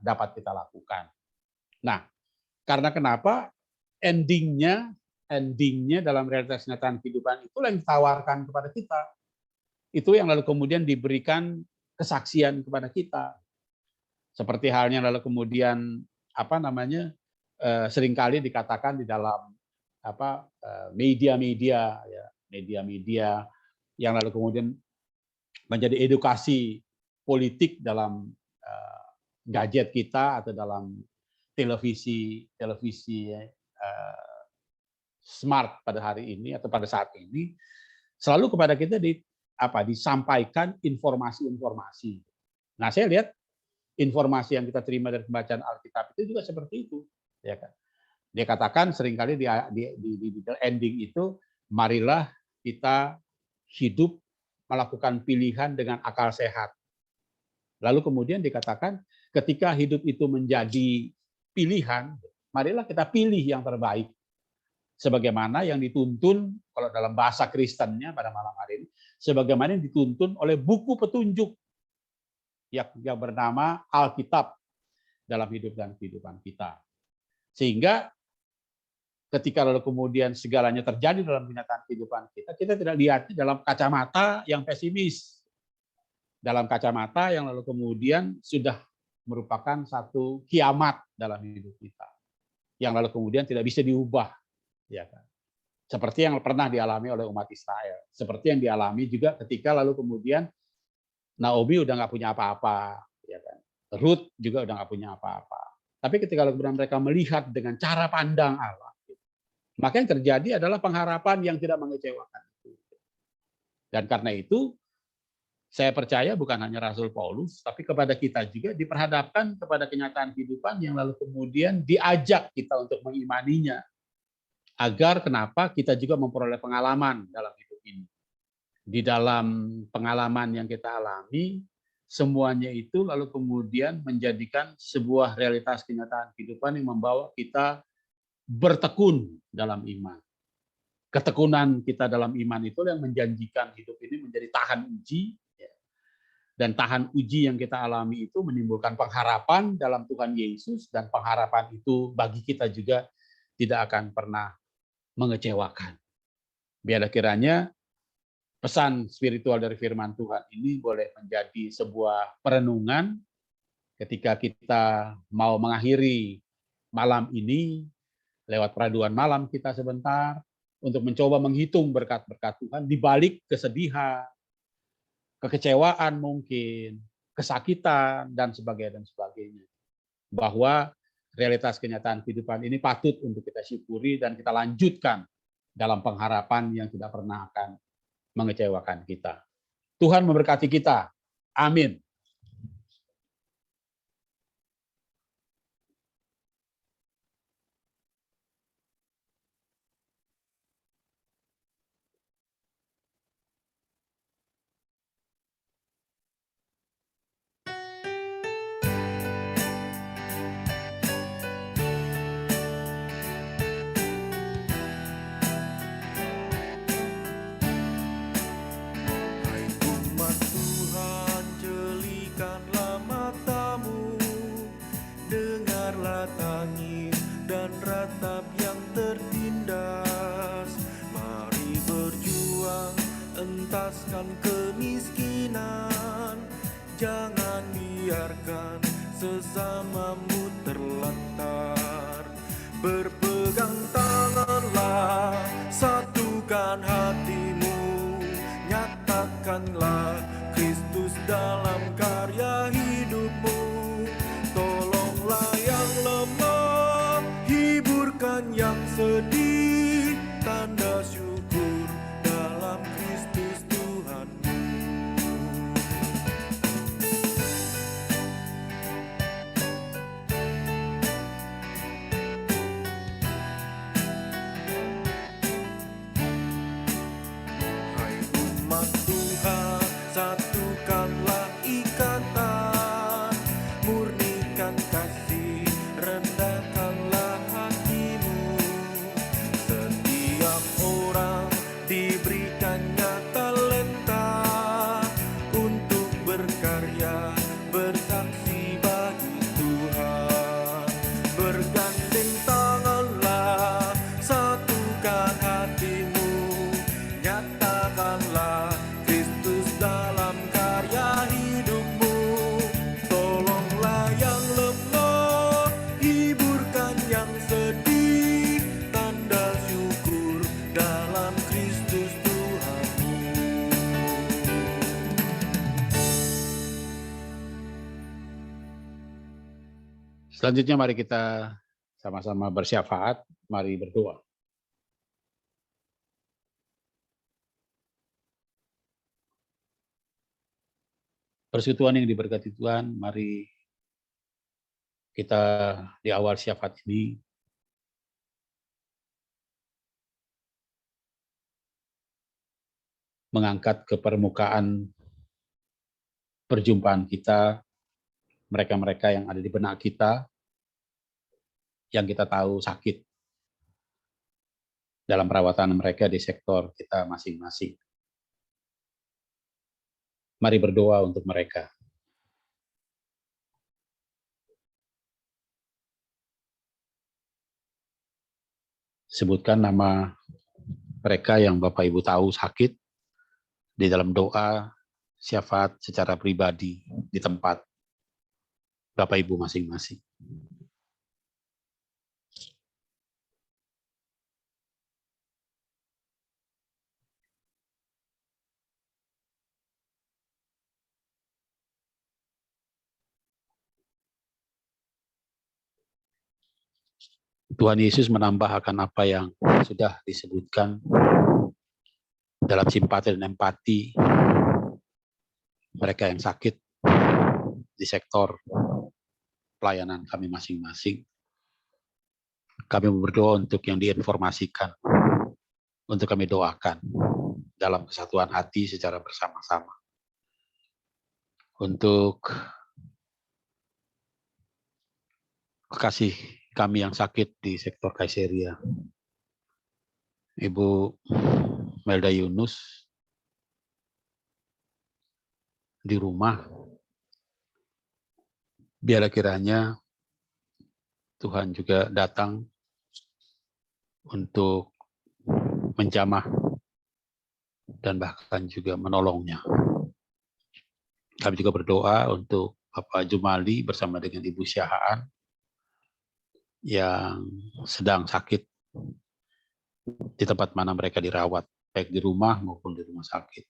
dapat kita lakukan. Nah, karena kenapa endingnya dalam realitas kenyataan kehidupan itu yang ditawarkan kepada kita. Itu yang lalu kemudian diberikan kesaksian kepada kita. Seperti halnya lalu kemudian seringkali dikatakan di dalam media-media yang lalu kemudian menjadi edukasi politik dalam gadget kita atau dalam televisi smart pada hari ini atau pada saat ini, selalu kepada kita disampaikan informasi-informasi. Nah, saya lihat informasi yang kita terima dari pembacaan Alkitab itu juga seperti itu, ya kan. Dia katakan seringkali di ending itu, marilah kita hidup melakukan pilihan dengan akal sehat. Lalu kemudian dikatakan ketika hidup itu menjadi pilihan, marilah kita pilih yang terbaik. Sebagaimana yang dituntun, kalau dalam bahasa Kristennya pada malam hari ini, sebagaimana yang dituntun oleh buku petunjuk yang bernama Alkitab dalam hidup dan kehidupan kita. Sehingga ketika lalu kemudian segalanya terjadi dalam kenyataan kehidupan kita, kita tidak lihatnya dalam kacamata yang pesimis, dalam kacamata yang lalu kemudian sudah merupakan satu kiamat dalam hidup kita, yang lalu kemudian tidak bisa diubah. Ya kan? Seperti yang pernah dialami oleh umat Israel, seperti yang dialami juga ketika lalu kemudian Naomi udah nggak punya apa-apa, ya kan? Ruth juga udah nggak punya apa-apa. Tapi ketika lalu kemudian mereka melihat dengan cara pandang Allah, maka yang terjadi adalah pengharapan yang tidak mengecewakan. Dan karena itu saya percaya bukan hanya Rasul Paulus, tapi kepada kita juga diperhadapkan kepada kenyataan kehidupan yang lalu kemudian diajak kita untuk mengimaninya. Agar kenapa kita juga memperoleh pengalaman dalam hidup ini. Di dalam pengalaman yang kita alami, semuanya itu lalu kemudian menjadikan sebuah realitas kenyataan kehidupan yang membawa kita bertekun dalam iman. Ketekunan kita dalam iman itu yang menjanjikan hidup ini menjadi tahan uji, dan tahan uji yang kita alami itu menimbulkan pengharapan dalam Tuhan Yesus, dan pengharapan itu bagi kita juga tidak akan pernah mengecewakan. Biarlah kiranya pesan spiritual dari firman Tuhan ini boleh menjadi sebuah perenungan ketika kita mau mengakhiri malam ini lewat peraduan malam kita sebentar untuk mencoba menghitung berkat-berkat Tuhan di balik kesedihan, kekecewaan mungkin, kesakitan, dan sebagainya. Bahwa realitas kenyataan kehidupan ini patut untuk kita syukuri dan kita lanjutkan dalam pengharapan yang tidak pernah akan mengecewakan kita. Tuhan memberkati kita. Amin. Entaskan kemiskinan, jangan biarkan sesamamu terlantar. Berpegang tanganlah, satukan hatimu, nyatakanlah Kristus dalam karya hidupmu. Tolonglah yang lemah, hiburkan yang sedih, tanda syukur dalam Kristus Tuhanmu. Hai umat Tuhan, satukanlah ikatan, murnikan kasih, rendahkanlah hatimu. Setiap orang diberikannya talenta untuk berkarya, bersaksi bagi Tuhan. Bergandeng tanganlah, satukan hatimu, nyatakanlah Kristus dalam karya hidupmu. Tolonglah yang lemah, hiburkan yang sedih, tanda syukur dalam Kristus Tuhanmu. Selanjutnya mari kita sama-sama bersyafaat, mari berdoa. Persekutuan yang diberkati Tuhan, mari kita di awal syafaat ini mengangkat ke permukaan perjumpaan kita, mereka-mereka yang ada di benak kita, yang kita tahu sakit dalam perawatan mereka di sektor kita masing-masing. Mari berdoa untuk mereka. Sebutkan nama mereka yang Bapak Ibu tahu sakit di dalam doa, syafaat secara pribadi di tempat Bapak Ibu masing-masing. Tuhan Yesus menambah akan apa yang sudah disebutkan dalam simpati dan empati mereka yang sakit di sektor pelayanan kami masing-masing. Kami berdoa untuk yang diinformasikan, untuk kami doakan dalam kesatuan hati secara bersama-sama. Untuk kekasih kami yang sakit di sektor Kaiseria, Ibu Melda Yunus di rumah, biarlah kiranya Tuhan juga datang untuk menjamah dan bahkan juga menolongnya. Kami juga berdoa untuk Bapak Jumali bersama dengan Ibu Syahaan yang sedang sakit di tempat mana mereka dirawat, baik di rumah maupun di rumah sakit.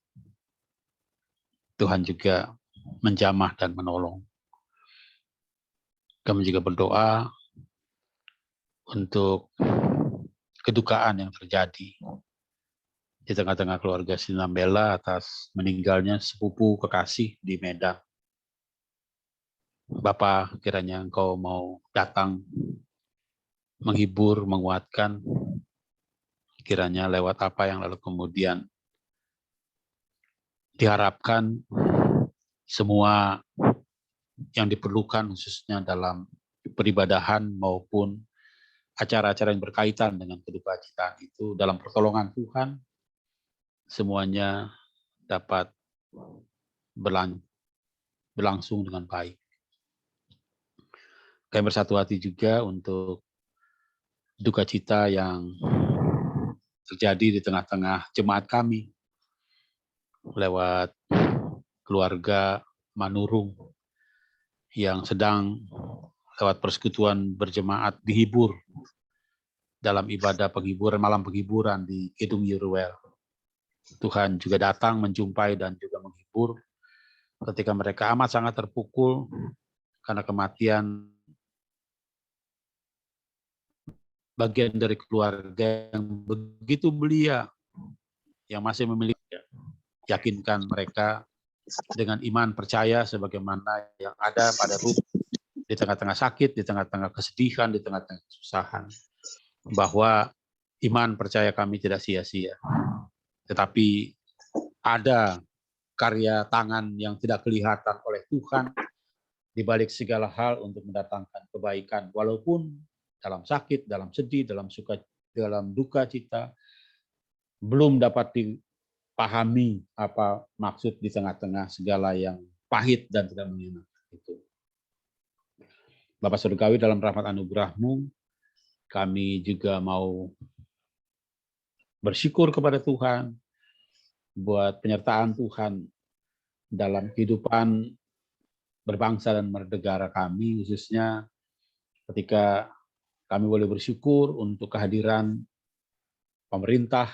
Tuhan juga menjamah dan menolong. Kami juga berdoa untuk kedukaan yang terjadi di tengah-tengah keluarga Sinambela atas meninggalnya sepupu kekasih di Medan. Bapak, kiranya Engkau mau datang menghibur, menguatkan, kiranya lewat apa yang lalu kemudian diharapkan semua yang diperlukan khususnya dalam peribadahan maupun acara-acara yang berkaitan dengan kedukacita itu dalam pertolongan Tuhan semuanya dapat berlangsung dengan baik. Kami bersatu hati juga untuk duka cita yang terjadi di tengah-tengah jemaat kami lewat keluarga Manurung yang sedang lewat persekutuan berjemaat dihibur dalam ibadah penghiburan, malam penghiburan di Gedung Yeruel. Tuhan juga datang menjumpai dan juga menghibur ketika mereka amat sangat terpukul karena kematian bagian dari keluarga yang begitu belia yang masih memiliki. Yakinkan mereka dengan iman percaya sebagaimana yang ada pada Ruth di tengah-tengah sakit, di tengah-tengah kesedihan, di tengah-tengah kesusahan, bahwa iman percaya kami tidak sia-sia. Tetapi ada karya tangan yang tidak kelihatan oleh Tuhan di balik segala hal untuk mendatangkan kebaikan, walaupun dalam sakit, dalam sedih, dalam suka, dalam duka cita, belum dapat dipahami apa maksud di tengah-tengah segala yang pahit dan tidak menyenangkan itu. Bapak Surgawi, dalam rahmat anugerah-Mu, kami juga mau bersyukur kepada Tuhan buat penyertaan Tuhan dalam kehidupan berbangsa dan bernegara kami, khususnya ketika kami boleh bersyukur untuk kehadiran pemerintah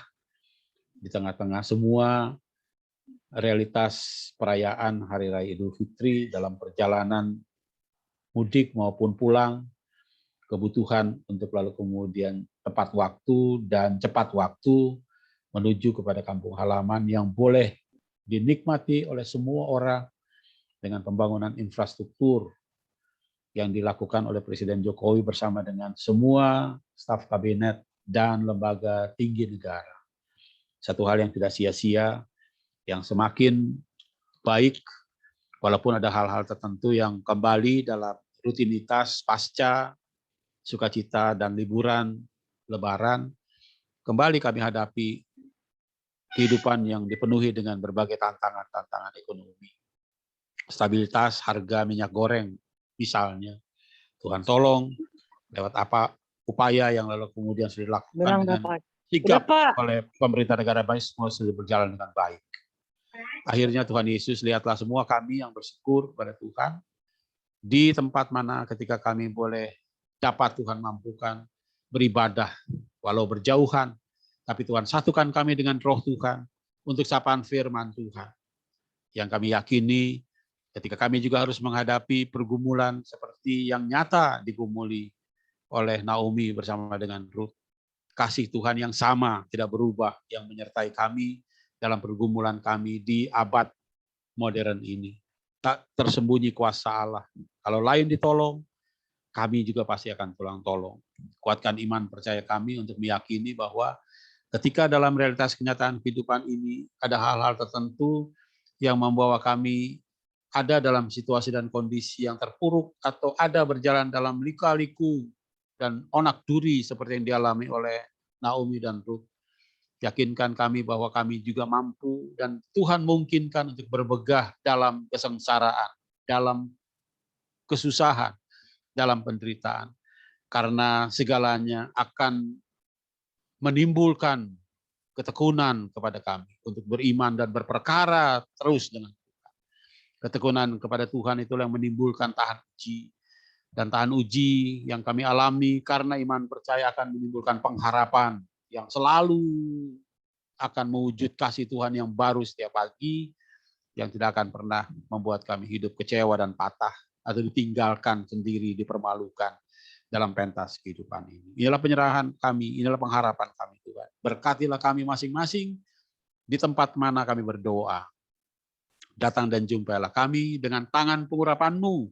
di tengah-tengah semua realitas perayaan Hari Raya Idul Fitri dalam perjalanan mudik maupun pulang, kebutuhan untuk lalu kemudian tepat waktu dan cepat waktu menuju kepada kampung halaman yang boleh dinikmati oleh semua orang dengan pembangunan infrastruktur yang dilakukan oleh Presiden Jokowi bersama dengan semua staf kabinet dan lembaga tinggi negara. Satu hal yang tidak sia-sia, yang semakin baik, walaupun ada hal-hal tertentu yang kembali dalam rutinitas pasca sukacita dan liburan Lebaran, kembali kami hadapi kehidupan yang dipenuhi dengan berbagai tantangan-tantangan ekonomi. Stabilitas harga minyak goreng, misalnya. Tuhan tolong, lewat apa upaya yang lalu kemudian sudah dilakukan dengan sigap oleh pemerintah negara baik, semua sudah berjalan dengan baik. Akhirnya Tuhan Yesus, lihatlah semua kami yang bersyukur kepada Tuhan, di tempat mana ketika kami boleh dapat Tuhan mampukan beribadah, walau berjauhan, tapi Tuhan satukan kami dengan roh Tuhan untuk sapaan firman Tuhan. Yang kami yakini ketika kami juga harus menghadapi pergumulan seperti yang nyata digumuli oleh Naomi bersama dengan Ruth. Kasih Tuhan yang sama, tidak berubah, yang menyertai kami dalam pergumulan kami di abad modern ini. Tak tersembunyi kuasa Allah. Kalau lain ditolong, kami juga pasti akan tolong. Kuatkan iman percaya kami untuk meyakini bahwa ketika dalam realitas kenyataan kehidupan ini ada hal-hal tertentu yang membawa kami ada dalam situasi dan kondisi yang terpuruk atau ada berjalan dalam lika-liku dan onak duri seperti yang dialami oleh Naomi dan Ruth. Yakinkan kami bahwa kami juga mampu dan Tuhan mungkinkan untuk berbegah dalam kesengsaraan, dalam kesusahan, dalam penderitaan. Karena segalanya akan menimbulkan ketekunan kepada kami untuk beriman dan berperkara terus dengan Tuhan. Ketekunan kepada Tuhan itulah yang menimbulkan tahan uji. Dan tahan uji yang kami alami karena iman percaya akan menimbulkan pengharapan yang selalu akan mewujud kasih Tuhan yang baru setiap pagi, yang tidak akan pernah membuat kami hidup kecewa dan patah atau ditinggalkan sendiri, dipermalukan dalam pentas kehidupan ini. Inilah penyerahan kami, inilah pengharapan kami Tuhan. Berkatilah kami masing-masing di tempat mana kami berdoa. Datang dan jumpailah kami dengan tangan pengurapan-Mu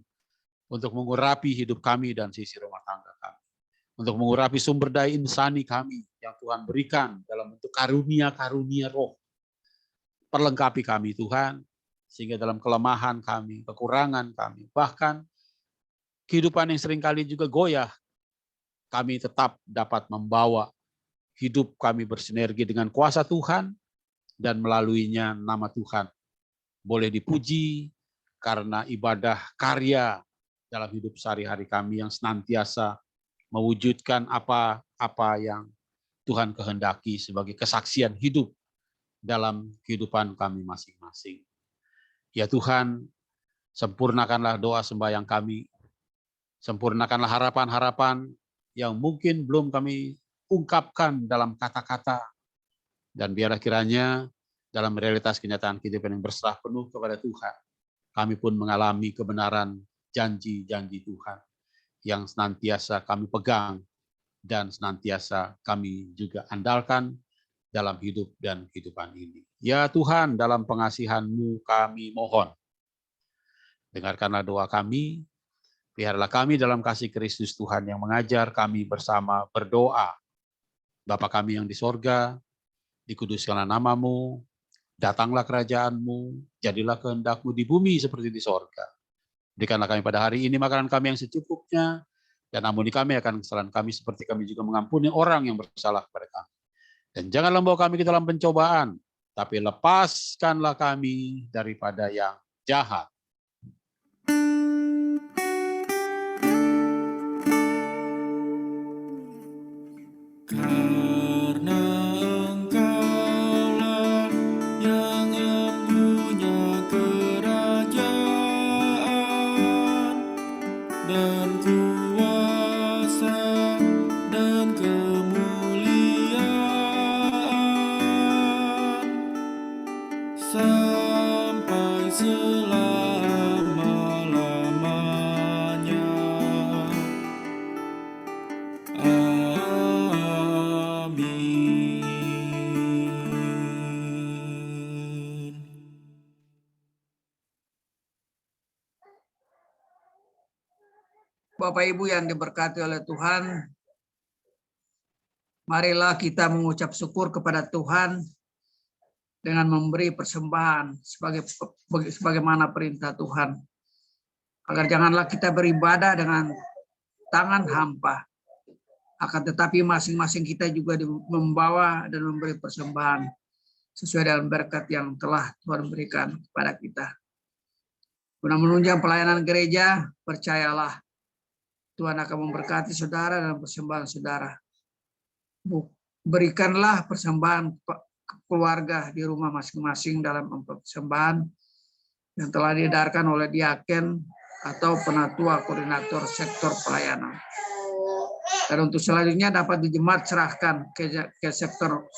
untuk mengurapi hidup kami dan sisi rumah tangga kami. Untuk mengurapi sumber daya insani kami yang Tuhan berikan dalam bentuk karunia-karunia roh. Perlengkapi kami Tuhan, sehingga dalam kelemahan kami, kekurangan kami, bahkan kehidupan yang seringkali juga goyah, kami tetap dapat membawa hidup kami bersinergi dengan kuasa Tuhan, dan melaluinya nama Tuhan boleh dipuji karena ibadah karya dalam hidup sehari-hari kami yang senantiasa mewujudkan apa yang Tuhan kehendaki sebagai kesaksian hidup dalam kehidupan kami masing-masing. Ya Tuhan, sempurnakanlah doa sembahyang kami, sempurnakanlah harapan-harapan yang mungkin belum kami ungkapkan dalam kata-kata, dan biarlah kiranya dalam realitas kenyataan kehidupan yang berserah penuh kepada Tuhan, kami pun mengalami kebenaran janji-janji Tuhan yang senantiasa kami pegang dan senantiasa kami juga andalkan dalam hidup dan kehidupan ini. Ya Tuhan, dalam pengasihan-Mu kami mohon, dengarkanlah doa kami, peliharalah kami dalam kasih Kristus Tuhan yang mengajar kami bersama berdoa. Bapa kami yang di sorga, dikuduskanlah nama-Mu, datanglah kerajaan-Mu, jadilah kehendak-Mu di bumi seperti di sorga. Berikanlah kami pada hari ini makanan kami yang secukupnya, dan ampuni kami akan kesalahan kami seperti kami juga mengampuni orang yang bersalah kepada kami. Dan janganlah membawa kami ke dalam pencobaan, tapi lepaskanlah kami daripada yang jahat. Karena Engkaulah yang punya kerajaan dan kuasa dan kemuliaan sampai selama-lamanya. Amin. Bapak Ibu yang diberkati oleh Tuhan, marilah kita mengucap syukur kepada Tuhan dengan memberi persembahan sebagaimana perintah Tuhan. Agar janganlah kita beribadah dengan tangan hampa, akan tetapi masing-masing kita juga membawa dan memberi persembahan sesuai dengan berkat yang telah Tuhan berikan kepada kita. Guna menunjang pelayanan gereja, percayalah Tuhan akan memberkati saudara dan persembahan saudara. Berikanlah persembahan keluarga di rumah masing-masing dalam persembahan yang telah diedarkan oleh diaken atau penatua koordinator sektor pelayanan. Dan untuk selanjutnya dapat di jemaat serahkan ke sektor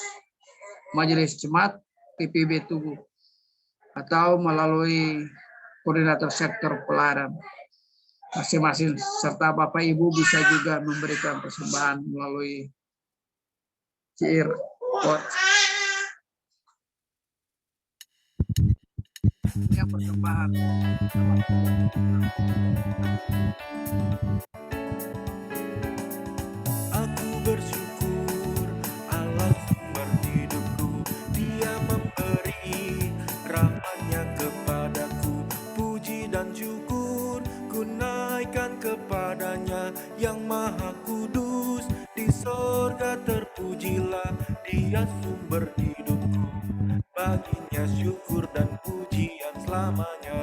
majelis jemaat PPB Tugu atau melalui koordinator sektor pelayanan masing-masing, serta Bapak Ibu bisa juga memberikan persembahan melalui QR code. yang persembahan. Aku bersyukur Allah sumber hidupku, Dia memberi rahmat-Nya kepadaku. Puji dan syukur ku naikkan kepadanya yang maha kudus. Di sorga terpujilah Dia sumber hidupku, baginya syukur dan pujian selamanya.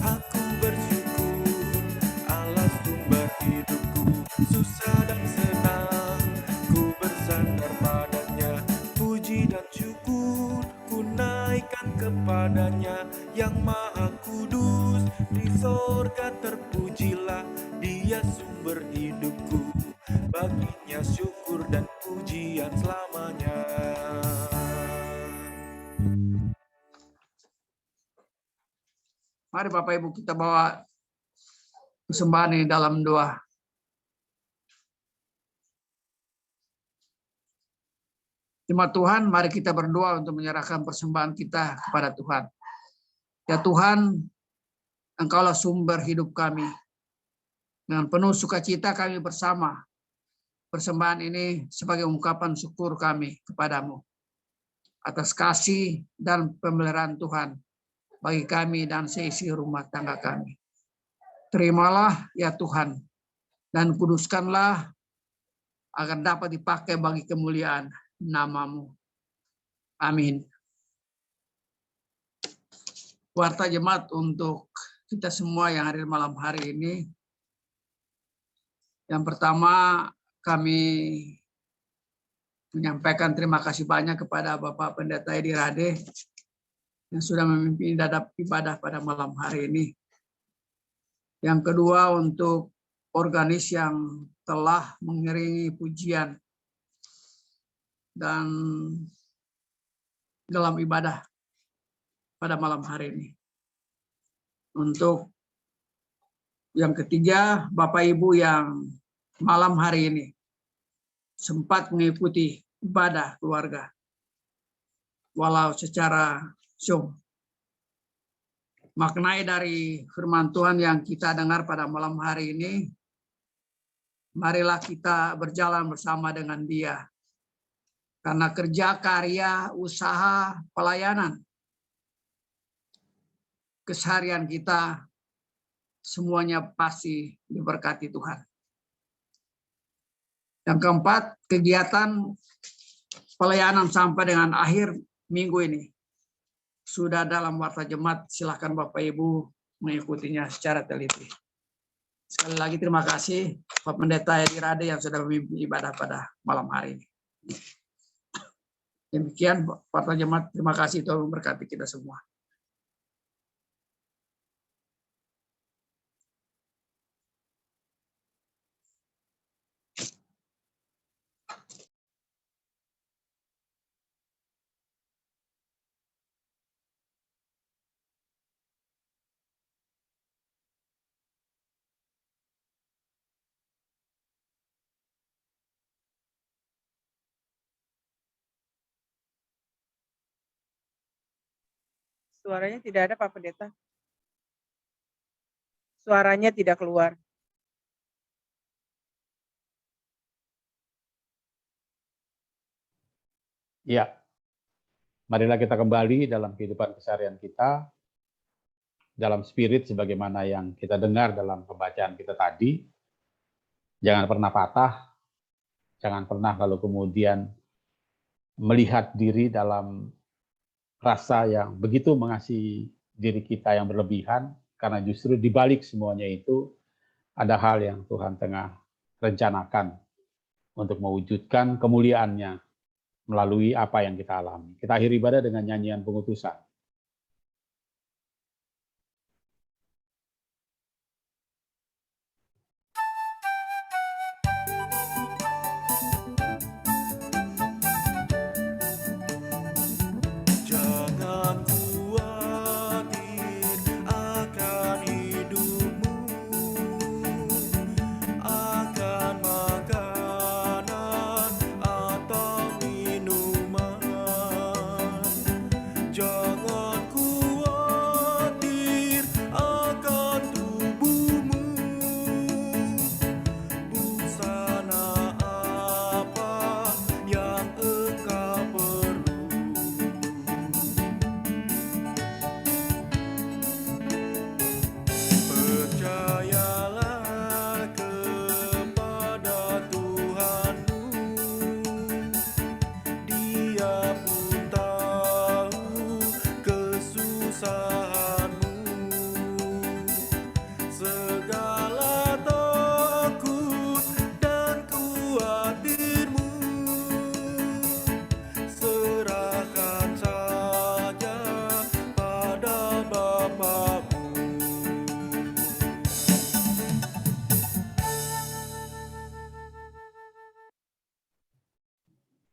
Aku bersyukur Allah sumber hidupku, susah dan senang ku bersandar padanya. Puji dan syukur ku naikkan kepadanya yang maha kudus. Di sorga terpujilah Dia sumber hidupku, baginya syukur dan pujian selamanya. Mari Bapak Ibu kita bawa persembahan ini dalam doa. Jemaat Tuhan, mari kita berdoa untuk menyerahkan persembahan kita kepada Tuhan. Ya Tuhan, Engkaulah sumber hidup kami. Dengan penuh sukacita kami bersama. Persembahan ini sebagai ungkapan syukur kami kepadamu atas kasih dan pemeliharaan Tuhan bagi kami dan seisi rumah tangga kami. Terimalah ya Tuhan, dan kuduskanlah agar dapat dipakai bagi kemuliaan nama-Mu. Amin. Warta jemaat untuk kita semua yang hadir malam hari ini. Yang pertama, kami menyampaikan terima kasih banyak kepada Bapak Pendeta Edi Rade yang sudah memimpin ibadah pada malam hari ini. Yang kedua, untuk organis yang telah mengiringi pujian dan dalam ibadah pada malam hari ini. Untuk yang ketiga, Bapak Ibu yang malam hari ini sempat mengikuti ibadah keluarga, walau secara Zoom. Maknai dari firman Tuhan yang kita dengar pada malam hari ini, marilah kita berjalan bersama dengan Dia. Karena kerja, karya, usaha, pelayanan, keseharian kita, semuanya pasti diberkati Tuhan. Yang keempat, kegiatan pelayanan sampai dengan akhir minggu ini sudah dalam warta jemaat. Silakan Bapak Ibu mengikutinya secara teliti. Sekali lagi terima kasih Pak Pendeta Edi Rade yang sudah memimpin ibadah pada malam hari ini. Demikian warta jemaat, terima kasih, Tuhan memberkati kita semua. Suaranya tidak ada, Pak Pendeta. Suaranya tidak keluar. Ya, marilah kita kembali dalam kehidupan keseharian kita, dalam spirit sebagaimana yang kita dengar dalam pembacaan kita tadi. Jangan pernah patah, jangan pernah lalu kemudian melihat diri dalam rasa yang begitu mengasihi diri kita yang berlebihan, karena justru di balik semuanya itu ada hal yang Tuhan tengah rencanakan untuk mewujudkan kemuliaan-Nya melalui apa yang kita alami. Kita akhiri ibadah dengan nyanyian pengutusan. Jangan khawatir akan hidupmu, akan makanan atau minuman.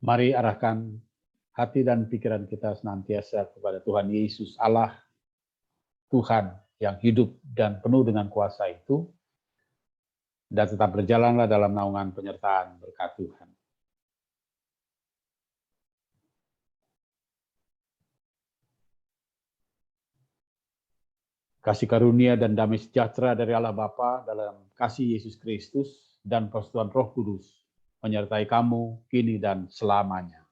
Mari arahkan hati dan pikiran kita senantiasa kepada Tuhan Yesus, Allah, Tuhan yang hidup dan penuh dengan kuasa itu, dan tetap berjalanlah dalam naungan penyertaan berkat Tuhan. Kasih karunia dan damai sejahtera dari Allah Bapa dalam kasih Yesus Kristus dan persekutuan Roh Kudus menyertai kamu kini dan selamanya.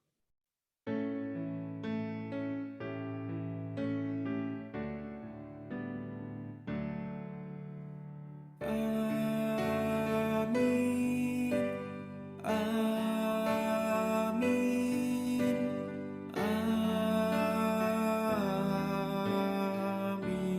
Amin. Amin. Amin.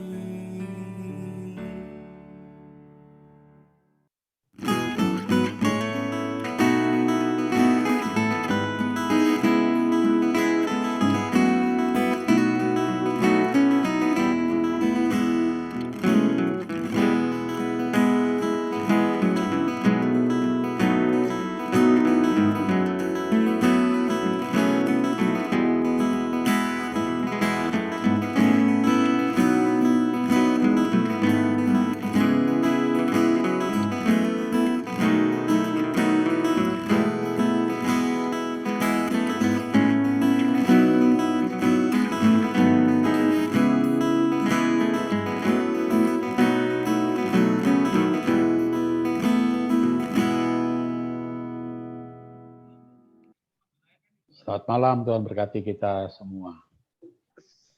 Selamat malam, Tuhan berkati kita semua.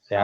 Sehat